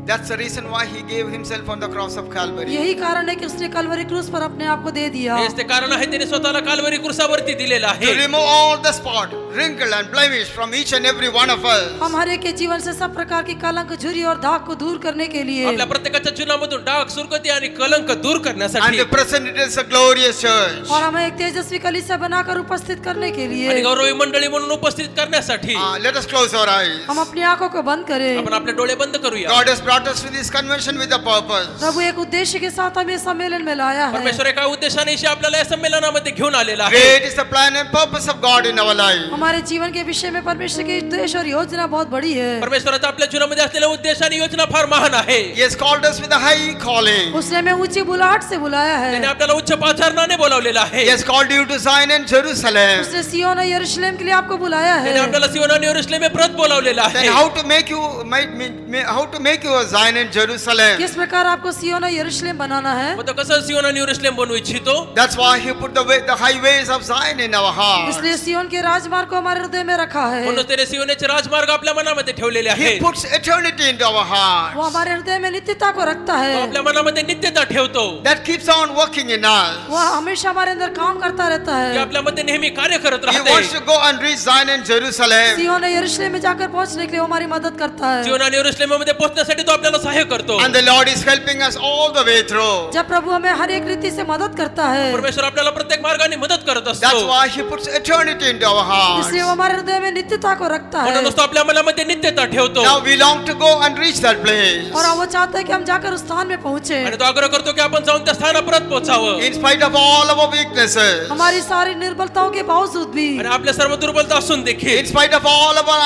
That's the reason why he gave himself on the cross of Calvary. यही कारण है कि उसने कलवरी क्रूस पर अपने आप को दे दिया। हेच ते कारण आहे त्याने स्वतःला काल्वरी क्रूसावरती दिलेलं To आहे। remove all the spot, wrinkle and blemish from each and every one of us. हम हर एक के जीवन से सब प्रकार की कलंक, झुर्री और दाग को दूर करने के लिए आपल्या प्रत्येकाच्या जीवनामधून डाग, सुरकती आणि कलंक दूर And करण्यासाठी to present it as a glorious church. और हमें एक तेजस्वी कलीसिया बनाकर उपस्थित करने के आणि लिए गौरवी मंडळी म्हणून उपस्थित करण्यासाठी Let us close our eyes. हम अपनी आंखों को बंद करें। आपण आपले डोळे बंद करूया। God has brought us to this convention with a purpose. प्रभु एक उद्देश्य के साथ हमें सम्मेलन में लाया है। परमेश्वर एका उद्देशाने इशे आपल्याला या संमेलनामध्ये घेऊन आलेला आहे। Great is the plan and purpose of God in our life. हमारे जीवन के विषय में परमेश्वर की उद्देश्य और योजना बहुत बड़ी है। परमेश्वराचा आपल्या जीवनामध्ये असलेला उद्देश आणि योजना फार महान आहे। He has called us with a high calling. उसने हमें ऊंची बुलाहट से बुलाया त्याने है। आपल्याला उच्च पाचारणाने बोलावलेलं आहे। He has called you to Zion and Jerusalem. उसने सिय्योन और यरूशलेम के लिए आपको बुलाया त्याने है। आपल्याला सियोन आणि यरूशलेम में प्रत बोलावलेलं Then आहे। how to make you a Zion and Jerusalem? किस प्रकार आपको सिय्योन और यरूशलेम बनाना है? मग तो कसं सियोन आणि यरूशलेम बनवू इच्छितो? That's why he put the highways of Zion in our heart. इसलिए सिय्योन के राजमार्ग को हमारे हृदय में रखा है। म्हणून त्याने सियोनेचे राजमार्ग आपल्या मनामध्ये ठेवलेले He आहेत। puts eternity into our heart. वो हमारे हृदय में नित्यता को रखता तो है। आपल्या मनामध्ये नित्यता ठेवतो। That keeps on working in us. वो हमेशा हमारे अंदर काम करता रहता ते है। आपल्यामध्ये नेहमी कार्य करत He wants राहते। to go and reach Zion and Jerusalem. सिय्योन और यरूशलेम में जाकर पहुंचने के लिए वो हमारी मदद करता है। सियोन आणि यरूशलेममध्ये पोहोचण्यासाठी तो आपल्याला सहाय्य करतो। And the Lord is helping us all the way through. जब प्रभु हमें हर एक रीति से मदद करता है, परमेश्वर आपल्याला प्रत्येक मार्गाने मदत करत That's असतो। why he puts eternity into our hearts. इसलिए वो हमारे हृदय में नित्यता को रखता है। म्हणूनच तो आपल्या मनामध्ये नित्यता ठेवतो। Now we long to go and reach that place. और वो चाहता है कि हम जाकर उस स्थान में पहुंचे। आणि तो आग्रह करतो की आपण जाऊन त्या स्थानापर्यंत पोहोचावं। In spite of all our weaknesses. हमारी सारी निर्बलताओं के बावजूद भी, आणि आपल्या सर्व दुर्बलता असून In देखील, spite of all of our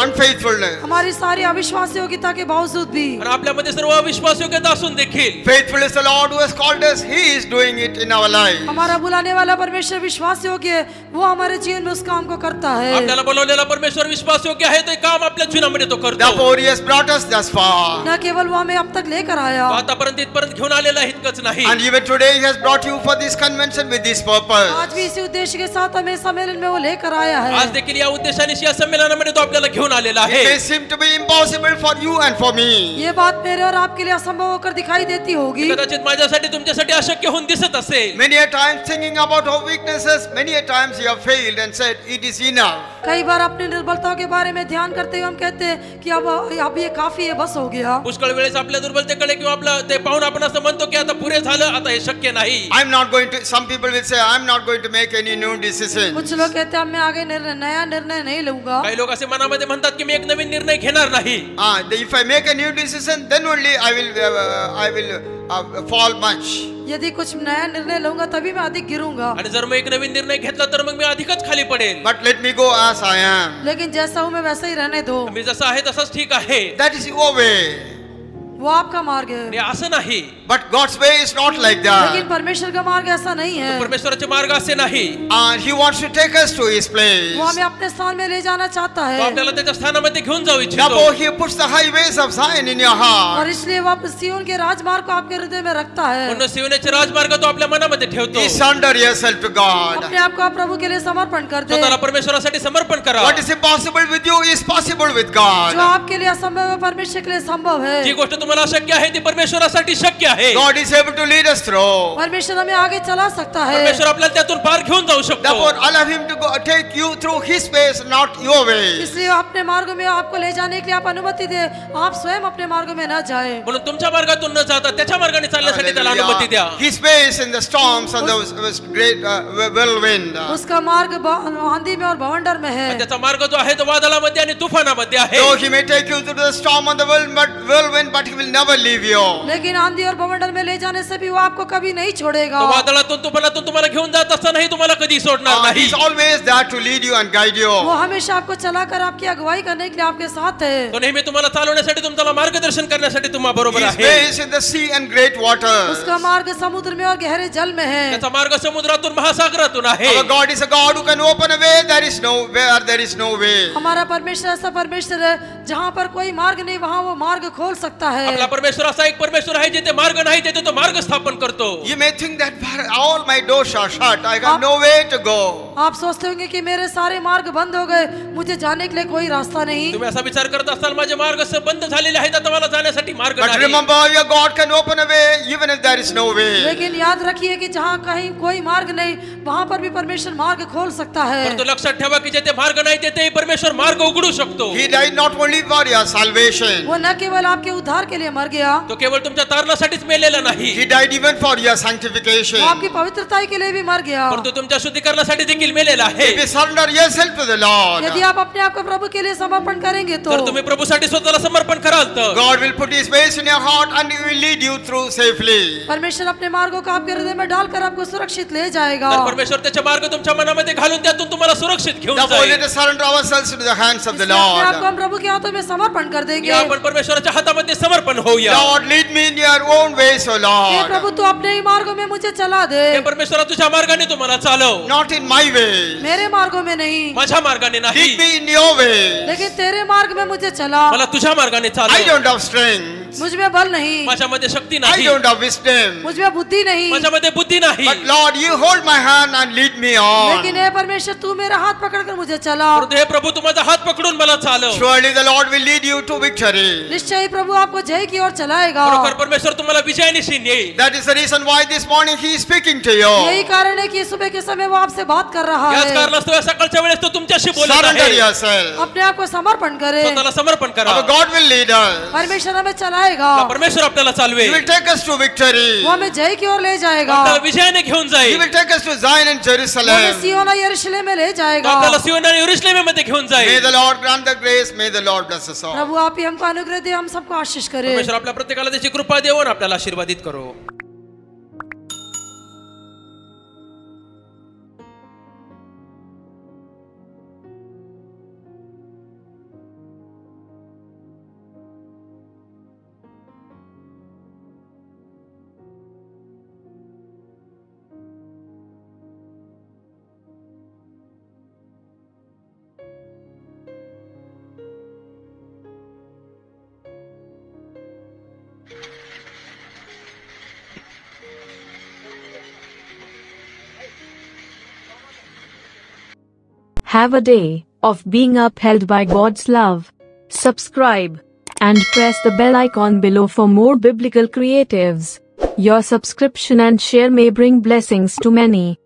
unfaithfulness. हमारी सारी अविश्वासयोग्यता के बावजूद भी, आणि आपल्यामध्ये सर्व अविश्वासयोग्यता असून देखील, Faithful is the Lord who has called us. He is doing it in our life. हमारा बुलाने वाला परमेश्वर विश्वास योग्य है, वो हमारे जीवन में उस काम को करता है। आपल्याला बोलवलेला परमेश्वर विश्वासयोग्य आहे, ते काम आपल्या जीवनामध्ये तो करतो। Therefore, He has brought us thus far. न केवल वो हमें अब तक लेकर आया, तो आतापर्यंत इथपर्यंत घेऊन आलेला आहे इतकंच नाही, And even today, He has brought you for this convention with this purpose. आज भी इसी उद्देश्य के साथ हमें सम्मेलन में वो लेकर आया आज है। देखील या उद्देशाने या संमेलनामध्ये तो आपल्याला घेऊन आलेला It may आहे। seem to be impossible for you and for me. ये बात मेरे और आपके लिए असंभव होकर दिखाई देती होगी। कदाचित माझ्यासाठी तुमच्यासाठी अशक्य होऊन दिसत असेल। Many a times thinking about our weaknesses, many a times you have failed and said, it is enough. कई बार अपनी निर्बलताओं के बारे में ध्यान करते हुए हम कहते हैं कि अब ये काफी है, बस हो गया। पुष्कळ वेळेस आपल्या दुर्बलतेकडे किंवा आपलं ते पाहून आपण असं म्हणतो की आता पुरे झालं, आता हे शक्य नाही। I'm not going to, some people will say, I'm not going to make any new decision. कुछ लोग कहते हैं अब मैं आगे नया निर्णय नहीं लूंगा। काही लोक असे मनामध्ये म्हणतात की मी एक नवीन निर्णय घेणार नाही। If I make a new decision, then only I will fall much. यदि कुछ नया निर्णय लूंगा तभी मैं अधिक गिरूंगा। आणि जर मी एक नवीन निर्णय घेतला तर मग मी अधिकच खाली पडेल। But let me go as I am. लेकिन जैसा हूँ मैं वैसा ही रहने दो। मी जसं आहे तसंच ठीक आहे, That is your way. वो आपका मार्ग है, हे असं नाही। But God's way is not like that. लेकिन परमेश्वर का मार्ग ऐसा नहीं है। परमेश्वराचे मार्ग असे नाही। And He wants to take us to His place. वो हमें अपने स्थान में ले जाना चाहता तो है, आपल्याला त्याच्या स्थानामध्ये घेऊन जाऊ Therefore, इच्छितो। He puts the highways of Zion in your और heart. इसलिए वो सिय्योन के राजमार्ग को आपके हृदय में रखता है। म्हणून सियोनेचे राजमार्ग तो आपल्या मनामध्ये ठेवतो। You surrender yourself to God. अपने आप को आप प्रभु के लिए समर्पण कर दे। स्वतःला परमेश्वरासाठी समर्पण करा। What is impossible with you is possible with जो God. आपके लिए असंभव है परमेश्वर के लिए संभव है। जी गोष्ट तुम्हाला अशक्य आहे ती परमेश्वरासाठी शक्य आहे. God is able to lead us through. परमेश्वर हमें आगे चला सकता है. परमेश्वर आपल्याला त्यातून पार घेऊन जाऊ शकतो. Therefore, allow Him to go take you through His ways, not your way. इसलिए अपने मार्ग में आपको ले जाने के लिए आप अनुमति दे, आप स्वयं अपने मार्ग में न जाए. म्हणून तुमच्या मार्गातून न जाता त्याच्या मार्गाने चालण्यासाठी त्याला अनुमति द्या. His ways in the storms and the great whirlwind. उसका मार्ग आंधी में और बवंडर में है. त्याचा मार्ग जो आहे तो वादळामध्ये आणि तुफानामध्ये आहे. Though He may take you through the storm and the whirlwind, but He will never leave you. लेकिन आंधी और बवंडर में ले जाने से भी वो आपको कभी नहीं छोड़ेगा. तो वादळातून तुफानातून तुम्हाला घेऊन जात असतानाही तुम्हाला कधी सोडणार नाही. He is always there to lead you and guide you. वो हमेशा आपको चलाकर आपकी अगुवाई करने के लिए आपके साथ है. तो नेहमी तुम्हाला चालवण्यासाठी तुमच्याला मार्गदर्शन करण्यासाठी तुम्हा बरोबर His आहे. ways in the sea and great waters. उसका मार्ग समुद्र में और गहरे जल में है. त्याचा मार्ग समुद्रातून महासागरातून आहे. Our God is a God who can open a way where there is no way. हमारा परमेश्वर ऐसा परमेश्वर है जहाँ पर कोई मार्ग नहीं वहाँ वो मार्ग खोल सकता है. आपला परमेश्वर असा एक परमेश्वर आहे जिथे मार्ग नाही तिथे तो मार्ग स्थापन करतो. You may think that all my doors are shut. I have no way to go. आप सोचते होंगे कि मेरे सारे मार्ग बंद हो गए, मुझे जाने के लिए कोई रास्ता नहीं. तुम्ही असा विचार करत असाल माझे मार्ग बंद झालेले आहेत आता मला जाण्यासाठी मार्ग But नाही. remember, your God can open a way even if there is no way. लेकिन याद रखिए कि जहाँ कहीं कोई मार्ग नहीं वहाँ पर भी परमेश्वर मार्ग खोल सकता है. परंतु लक्षात ठेवा की जिथे मार्ग नाही तिथे परमेश्वर मार्ग उघडू शकतो. He died not only for your salvation. वो न केवल आपके उद्धार के लिए मर गया, तो केवळ तुमच्या तारणासाठीच मेलेला नाही. He died even for your sanctification. वो आपकी पवित्रता के लिए भी मर गया. परंतु तुमच्या शुद्धीकरणासाठी देखील मेलेला आहे. If you surrender yourself to the Lord, यदि आप अपने आप को प्रभु के लिए समर्पण करेंगे तो तर तुम्ही प्रभूसाठी स्वतःला समर्पण कराल तर God will put His ways in your heart and He will lead you through safely. परमेश्वर अपने मार्गों को आपके हृदय में डालकर आपको सुरक्षित ले जाएगा. तर परमेश्वर त्याचे मार्ग तुमच्या मनामध्ये घालून त्यातून तुम्हाला सुरक्षित घेऊन Therefore, let जाईल. us surrender ourselves into the hands of the इसलिए अपने आप को Lord. हम प्रभु के हाथों में समर्पण कर देंगे. या आपण परमेश्वराच्या हातामध्ये समर्पण होऊया. Lord, lead me in your own ways, O हे Lord. प्रभु तू अपने ही मार्गों में मुझे चला दे. हे परमेश्वरा तुझ्या मार्गाने तुम्हाला चालव. Not in my way. मेरे मार्गों में नहीं माझ्या मार्गाने नाही. Lead me in your way. लेकिन तेरे मार्ग में मुझे चला. मला तुझ्या मार्गाने I चालव. don't have strength. मुझ में बल नहीं, माझ्यामध्ये शक्ती I नाही. don't have wisdom. मुझ में बुद्धि नहीं, माझ्यामध्ये बुद्धी नाही. But Lord, you hold my hand and lead me on. लेकिन हे परमेश्वर तू मेरा हात पकड़कर मुझे चला. परंतु हे प्रभू तू माझा हात पकडून मला चालव. Surely the Lord will lead you to victory. निश्चय ही प्रभु आपको जय की ओर चलाएगा. खरोखर परमेश्वर तुम्हाला विजयानिशी नेईल. That is the reason why this morning He is speaking to you. यही कारण है कि सुबह के समय वो आपसे बात कर रहा याच है. कारणास्तव सकाळच्या वेळेस तो तुमच्याशी बोलत Surrender आहे. yourself. अपने आप को समर्पण करे. स्वतःला समर्पण करा. Our God will lead us. परमेश्वर हमें चलाएगा. परमेश्वर आपल्याला चालवे. He will take us to victory. वो हमें जय की ओर ले जाएगा. आपल्याला विजयाने घेऊन He जाईल. will take us to Zion and वो हमें Jerusalem. सियोन और यरूशलेम में ले तो जाएगा. आपल्याला सियोन आणि यरूशलेममध्ये घेऊन May जाईल. the Lord grant the grace. May the Lord bless us all. प्रभु आप ही हमको अनुग्रह दे, हम सबको आशीष करे. परमेश्वर आपल्या प्रत्येकाला त्याची कृपा देऊन आपल्याला आशीर्वादित करो. Have a day of being upheld by God's love. Subscribe and press the bell icon below for more biblical creatives. Your subscription and share may bring blessings to many.